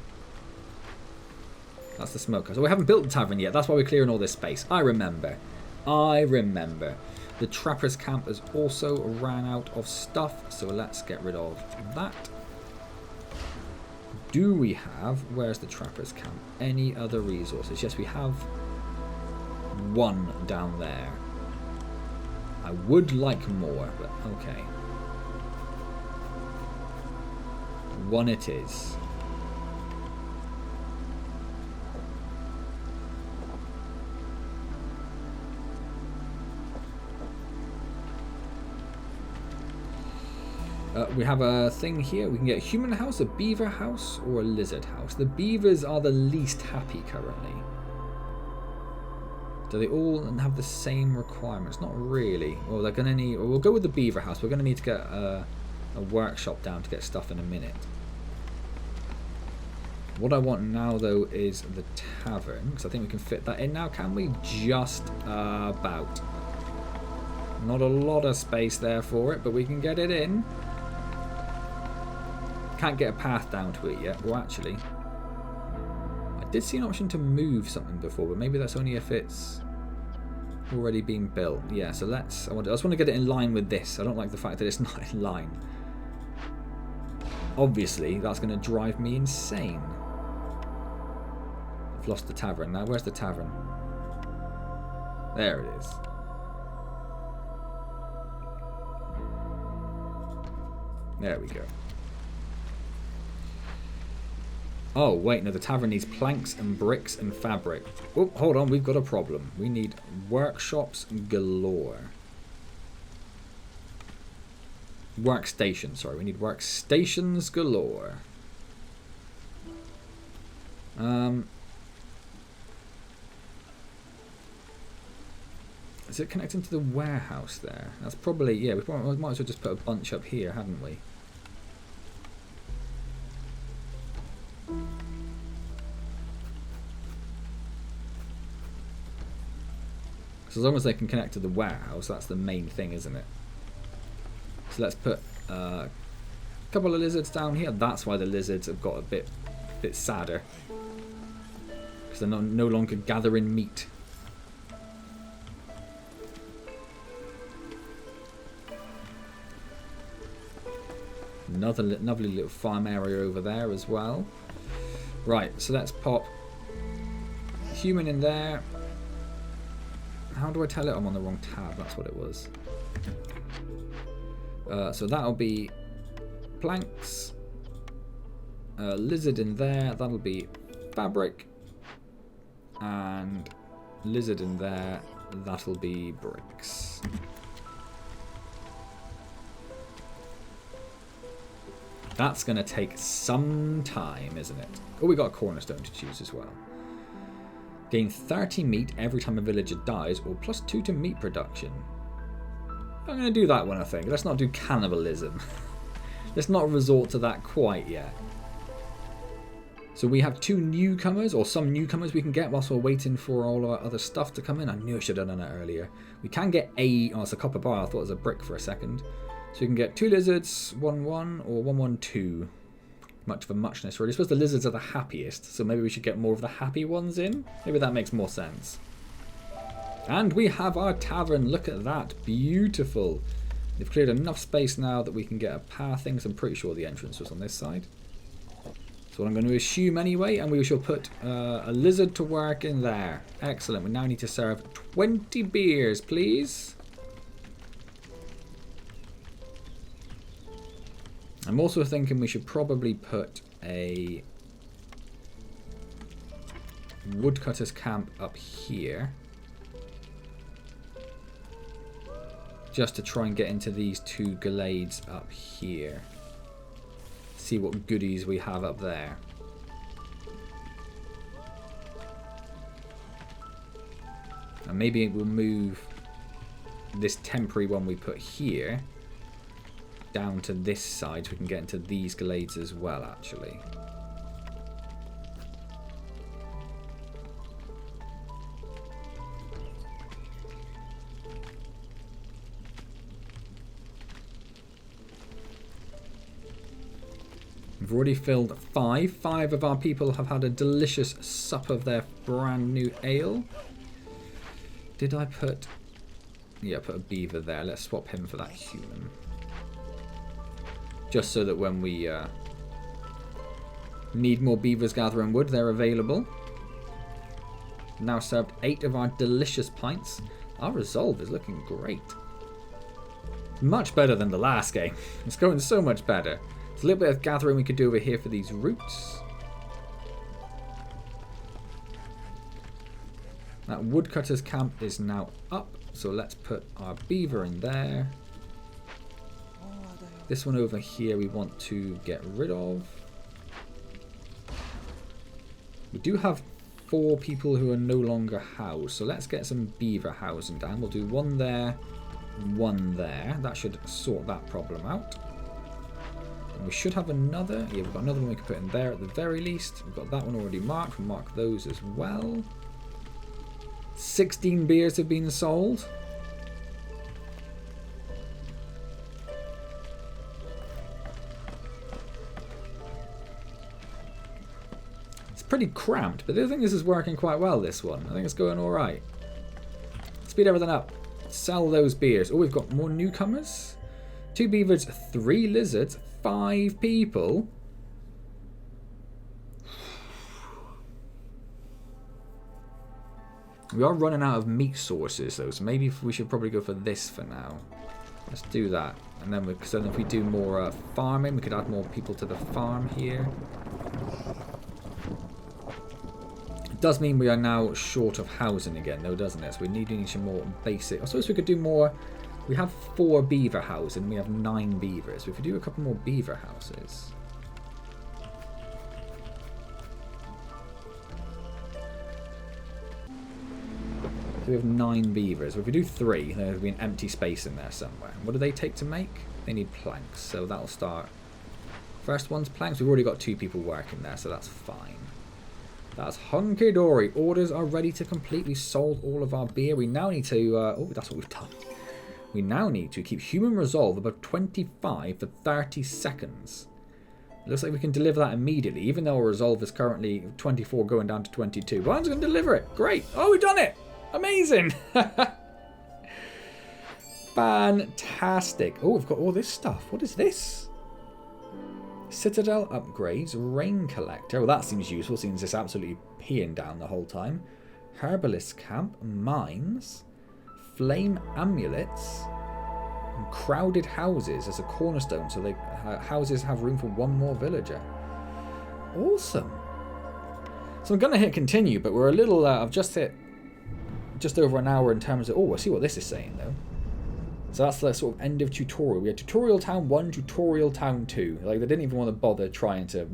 That's the smoker. So we haven't built the tavern yet. That's why we're clearing all this space. I remember. The trapper's camp has also ran out of stuff, so let's get rid of that. Do we have, where's the trapper's camp, any other resources? Yes, we have one down there. I would like more, but okay. One it is. We have a thing here. We can get a human house, a beaver house, or a lizard house. The beavers are the least happy currently. Do they all have the same requirements? Not really. Well, they're going to need... Well, we'll go with the beaver house. We're going to need to get a workshop down to get stuff in a minute. What I want now, though, is the tavern. Because I think we can fit that in now, can we? Just about. Not a lot of space there for it, but we can get it in. Can't get a path down to it yet. Well, actually... I did see an option to move something before, but maybe that's only if it's already been built. Yeah, so let's... I just want to get it in line with this. I don't like the fact that it's not in line. Obviously, that's going to drive me insane. I've lost the tavern now. Where's the tavern? There it is. There we go. Oh, wait, no, the tavern needs planks and bricks and fabric. Oh, hold on, we've got a problem. We need workshops galore. Workstations, sorry, we need workstations galore. Is it connecting to the warehouse there? That's probably, yeah, we might as well just put a bunch up here, hadn't we? So as long as they can connect to the warehouse, that's the main thing, isn't it? So let's put a couple of lizards down here. That's why the lizards have got a bit sadder. Because they're no longer gathering meat. Another lovely little farm area over there as well. Right, so let's pop human in there. How do I tell it I'm on the wrong tab? That's what it was. So that'll be planks. Lizard in there. That'll be fabric. And lizard in there. That'll be bricks. That's going to take some time, isn't it? Oh, we got a cornerstone to choose as well. Gain 30 meat every time a villager dies, or +2 to meat production. I'm going to do that one, I think. Let's not do cannibalism. Let's not resort to that quite yet. So we have 2 newcomers, or some newcomers we can get whilst we're waiting for all of our other stuff to come in. I knew I should have done that earlier. We can get oh, it's a copper bar. I thought it was a brick for a second. So you can get 2 lizards, 1-1, or 1-1-2. Much of a muchness, really. I suppose the lizards are the happiest, so maybe we should get more of the happy ones in. Maybe that makes more sense. And we have our tavern. Look at that. Beautiful. They've cleared enough space now that we can get a pathing, so I'm pretty sure the entrance was on this side. That's what I'm going to assume anyway, and we shall put a lizard to work in there. Excellent. We now need to serve 20 beers, please. I'm also thinking we should probably put a woodcutter's camp up here. Just to try and get into these two glades up here. See what goodies we have up there. And maybe we'll move this temporary one we put here down to this side so we can get into these glades as well, actually. We've already filled 5. 5 of our people have had a delicious sup of their brand new ale. Did I put... Yeah, put a beaver there. Let's swap him for that human. Just so that when we need more beavers gathering wood, they're available. Now served 8 of our delicious pints. Our resolve is looking great. Much better than the last game. It's going so much better. There's a little bit of gathering we could do over here for these roots. That woodcutter's camp is now up, so let's put our beaver in there. This one over here we want to get rid of. We do have 4 people who are no longer housed, so let's get some beaver housing down. We'll do 1 there, 1 there. That should sort that problem out. And we should have another. Yeah, we've got another one we can put in there at the very least. We've got that one already marked. We'll mark those as well. 16 beers have been sold. It's pretty cramped, but I think this is working quite well, this one. I think it's going alright. Speed everything up. Sell those beers. Oh, we've got more newcomers. 2 beavers, 3 lizards, 5 people. We are running out of meat sources though, so maybe we should probably go for this for now. Let's do that, and then because then if we do more farming, we could add more people to the farm here. It does mean we are now short of housing again, though, doesn't it? So we need some more basic. I suppose we could do more. We have 4 beaver houses and we have 9 beavers. So if we do a couple more beaver houses. So we have 9 beavers. So if we do 3, there'll be an empty space in there somewhere. What do they take to make? They need planks. So that'll start. First one's planks. We've already got 2 people working there, so that's fine. That's hunky-dory. Orders are ready to complete. We sold all of our beer. We now need to... oh, that's what we've done. We now need to keep human resolve above 25 for 30 seconds. It looks like we can deliver that immediately, even though our resolve is currently 24 going down to 22. Well, I'm just going to deliver it. Great. Oh, we've done it. Amazing. Fantastic. Oh, we've got all this stuff. What is this? Citadel upgrades. Rain collector. Well, that seems useful since it's absolutely peeing down the whole time. Herbalist camp. Mines. Flame amulets. And crowded houses as a cornerstone, so they houses have room for 1 more villager. Awesome. So I'm going to hit continue, but we're a little... I've just hit just over an hour in terms of... Oh, I see what this is saying, though. So that's the sort of end of tutorial. We had Tutorial Town 1, Tutorial Town 2. Like, they didn't even want to bother trying to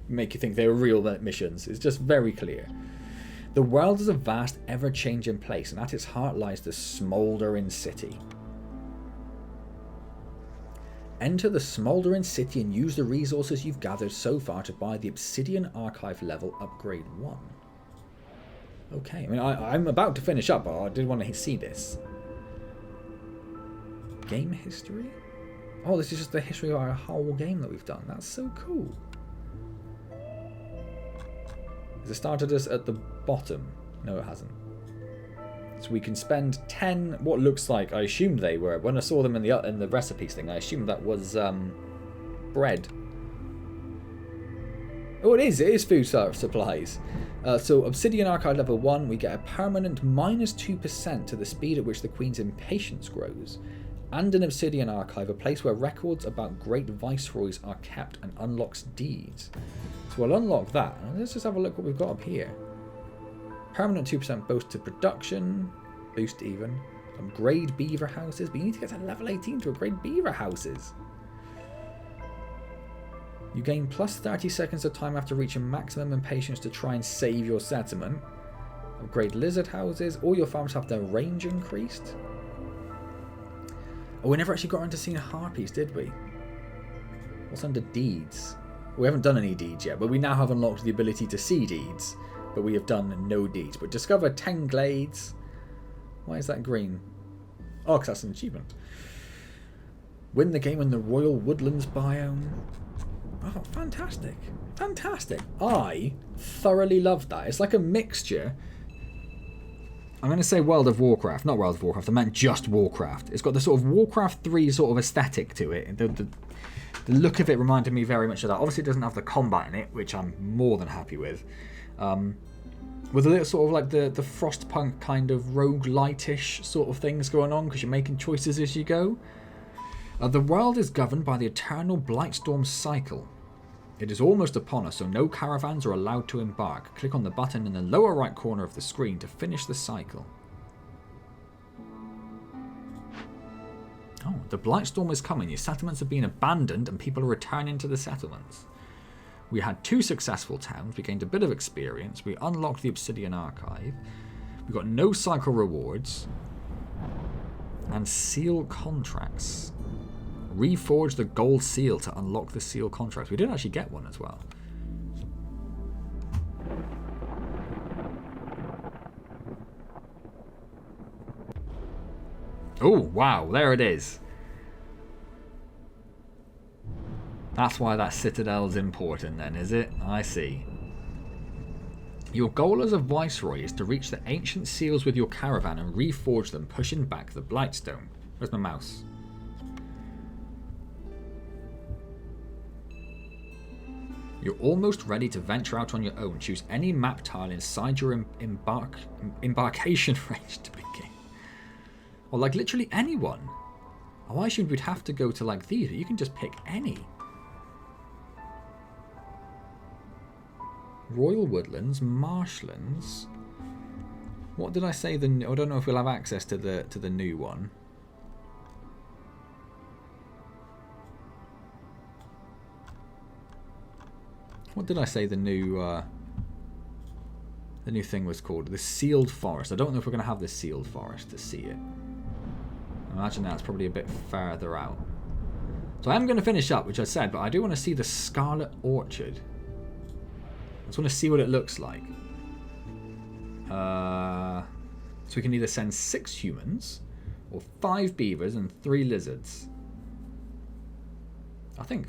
make you think they were real missions. It's just very clear. The world is a vast, ever-changing place, and at its heart lies the smouldering city. Enter the smouldering city and use the resources you've gathered so far to buy the Obsidian Archive level upgrade 1. Okay, I mean, I'm about to finish up, but I did want to see this. Game history? Oh, this is just the history of our whole game that we've done. That's so cool. Has it started us at the bottom? No, it hasn't. So we can spend 10, what looks like, I assumed they were, when I saw them in the recipes thing, I assumed that was bread. Oh, it is food supplies. So Obsidian Archive level 1, we get a permanent -2% to the speed at which the Queen's impatience grows. And an Obsidian Archive, a place where records about great viceroys are kept and unlocks deeds. So we'll unlock that. Let's just have a look what we've got up here. Permanent 2% boost to production. Boost even. Upgrade beaver houses. But you need to get to level 18 to upgrade beaver houses. You gain plus 30 seconds of time after reaching maximum impatience to try and save your settlement. Upgrade lizard houses. All your farms have their range increased. Oh, we never actually got around to seeing harpies, did we? What's under deeds? We haven't done any deeds yet, but we now have unlocked the ability to see deeds. But we have done no deeds. But discover 10 glades. Why is that green? Oh, because that's an achievement. Win the game in the Royal Woodlands biome. Oh, fantastic. Fantastic. I thoroughly love that. It's like a mixture. I'm going to say World of Warcraft. Not World of Warcraft. I meant just Warcraft. It's got the sort of Warcraft 3 sort of aesthetic to it. The look of it reminded me very much of that. Obviously, it doesn't have the combat in it, which I'm more than happy with. With a little sort of like the Frostpunk kind of roguelite-ish sort of things going on, because you're making choices as you go. The world is governed by the eternal Blightstorm cycle. It is almost upon us, so no caravans are allowed to embark. Click on the button in the lower right corner of the screen to finish the cycle. Oh, the Blightstorm is coming. Your settlements have been abandoned and people are returning to the settlements. We had 2 successful towns. We gained a bit of experience. We unlocked the Obsidian Archive. We got no cycle rewards. And seal contracts. Reforge the gold seal to unlock the seal contracts. We did actually get one as well. Oh, wow. There it is. That's why that citadel's important then, is it? I see. Your goal as a viceroy is to reach the ancient seals with your caravan and reforge them, pushing back the Blightstone. Where's my mouse? You're almost ready to venture out on your own. Choose any map tile inside your embarkation range to begin. Or like literally anyone. Oh, I assumed we'd have to go to like these, but you can just pick any. Royal Woodlands, Marshlands. What did I say? I don't know if we'll have access to the new one. What did I say the new thing was called? The Sealed Forest. I don't know if we're going to have the Sealed Forest to see it. I imagine that's probably a bit further out. So I am going to finish up, which I said, but I do want to see the Scarlet Orchard. I just want to see what it looks like. So we can either send 6 humans, or 5 beavers and 3 lizards. I think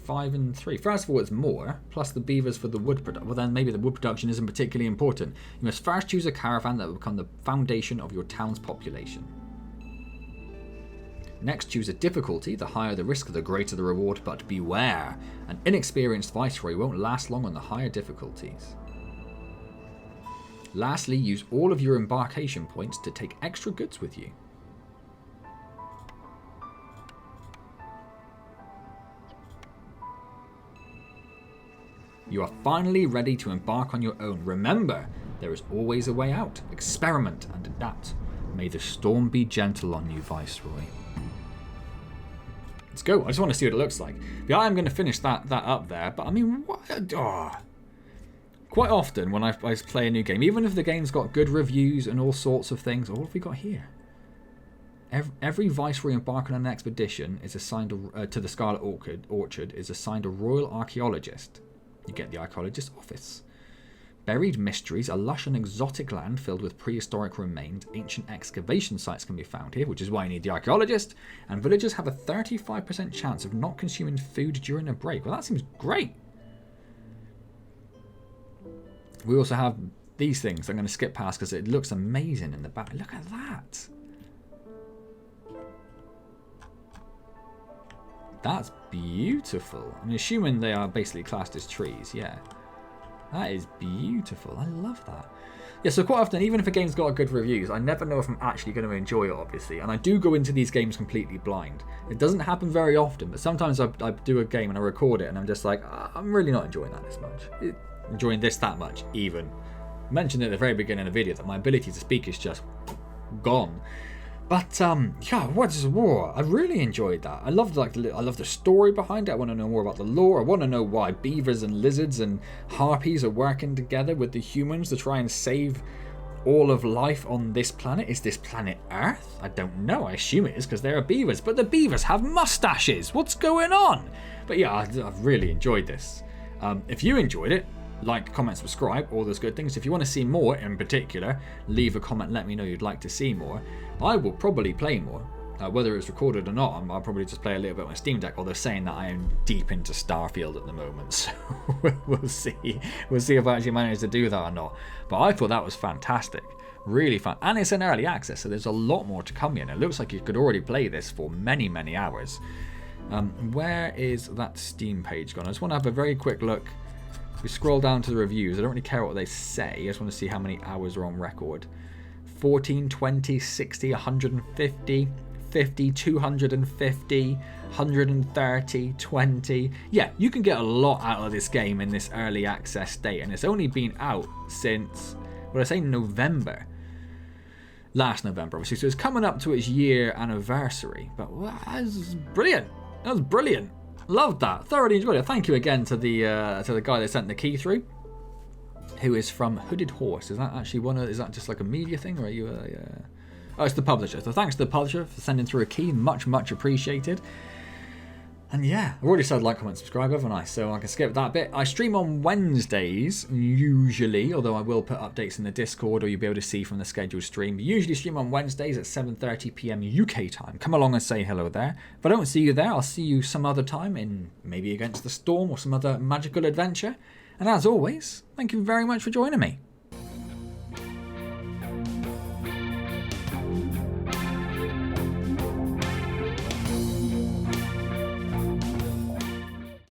5 and 3. First of all, it's more, plus the beavers for the wood production. Well, then maybe the wood production isn't particularly important. You must first choose a caravan that will become the foundation of your town's population. Next, choose a difficulty. The higher the risk, the greater the reward, but beware. An inexperienced viceroy won't last long on the higher difficulties. Lastly, use all of your embarkation points to take extra goods with you. You are finally ready to embark on your own. Remember, there is always a way out. Experiment and adapt. May the storm be gentle on you, Viceroy. Let's go. I just want to see what it looks like. Yeah, I'm going to finish that up there. But I mean, what? Oh. Quite often when I play a new game, even if the game's got good reviews and all sorts of things, what have we got here? Every viceroy embarking on an expedition is assigned to the Scarlet Orchard is assigned a royal archaeologist. You get the archaeologist's office. Buried mysteries, a lush and exotic land filled with prehistoric remains. Ancient excavation sites can be found here, which is why you need the archaeologist. And villagers have a 35% chance of not consuming food during a break. Well, that seems great. We also have these things I'm going to skip past because it looks amazing in the back. Look at that. That's beautiful. I'm assuming they are basically classed as trees, yeah. That is beautiful. I love that. Yeah, so quite often, even if a game's got good reviews, I never know if I'm actually going to enjoy it, obviously. And I do go into these games completely blind. It doesn't happen very often, but sometimes I do a game and I record it and I'm just like, I'm really not enjoying that this much. Enjoying this that much, even. I mentioned at the very beginning of the video that my ability to speak is just gone. But yeah, what is war? I really enjoyed that. I loved I love the story behind it. I want to know more about the lore. I want to know why beavers and lizards and harpies are working together with the humans to try and save all of life on this planet. Is this planet Earth? I don't know. I assume it is because there are beavers, but the beavers have mustaches. What's going on? But yeah, I've really enjoyed this. If you enjoyed it, like, comment, subscribe, all those good things. If you want to see more in particular, leave a comment, let me know you'd like to see more. I will probably play more. Whether it's recorded or not, I'll probably just play a little bit on Steam Deck, although saying that I am deep into Starfield at the moment, so we'll see. We'll see if I actually manage to do that or not. But I thought that was fantastic. Really fun. And it's in early access, so there's a lot more to come in. It looks like you could already play this for many, many hours. Where is that Steam page gone? I just want to have a very quick look. We scroll down to the reviews. I don't really care what they say. I just want to see how many hours are on record. 14, 20, 60, 150, 50, 250, 130, 20. Yeah, you can get a lot out of this game in this early access state. And it's only been out since, what I say, November. Last November, obviously. So it's coming up to its year anniversary. But wow, that was brilliant. That was brilliant. Loved that. Thoroughly enjoyed it. Thank you again to the guy that sent the key through, who is from Hooded Horse. Is that actually is that just like a media thing, or are you Oh, it's the publisher. So thanks to the publisher for sending through a key. Much, much appreciated. And yeah, I've already said like, comment, subscribe, haven't I? So I can skip that bit. I stream on Wednesdays, usually, although I will put updates in the Discord, or you'll be able to see from the scheduled stream. Usually stream on Wednesdays at 7:30 PM UK time. Come along and say hello there. If I don't see you there, I'll see you some other time in maybe Against the Storm or some other magical adventure. And as always, thank you very much for joining me.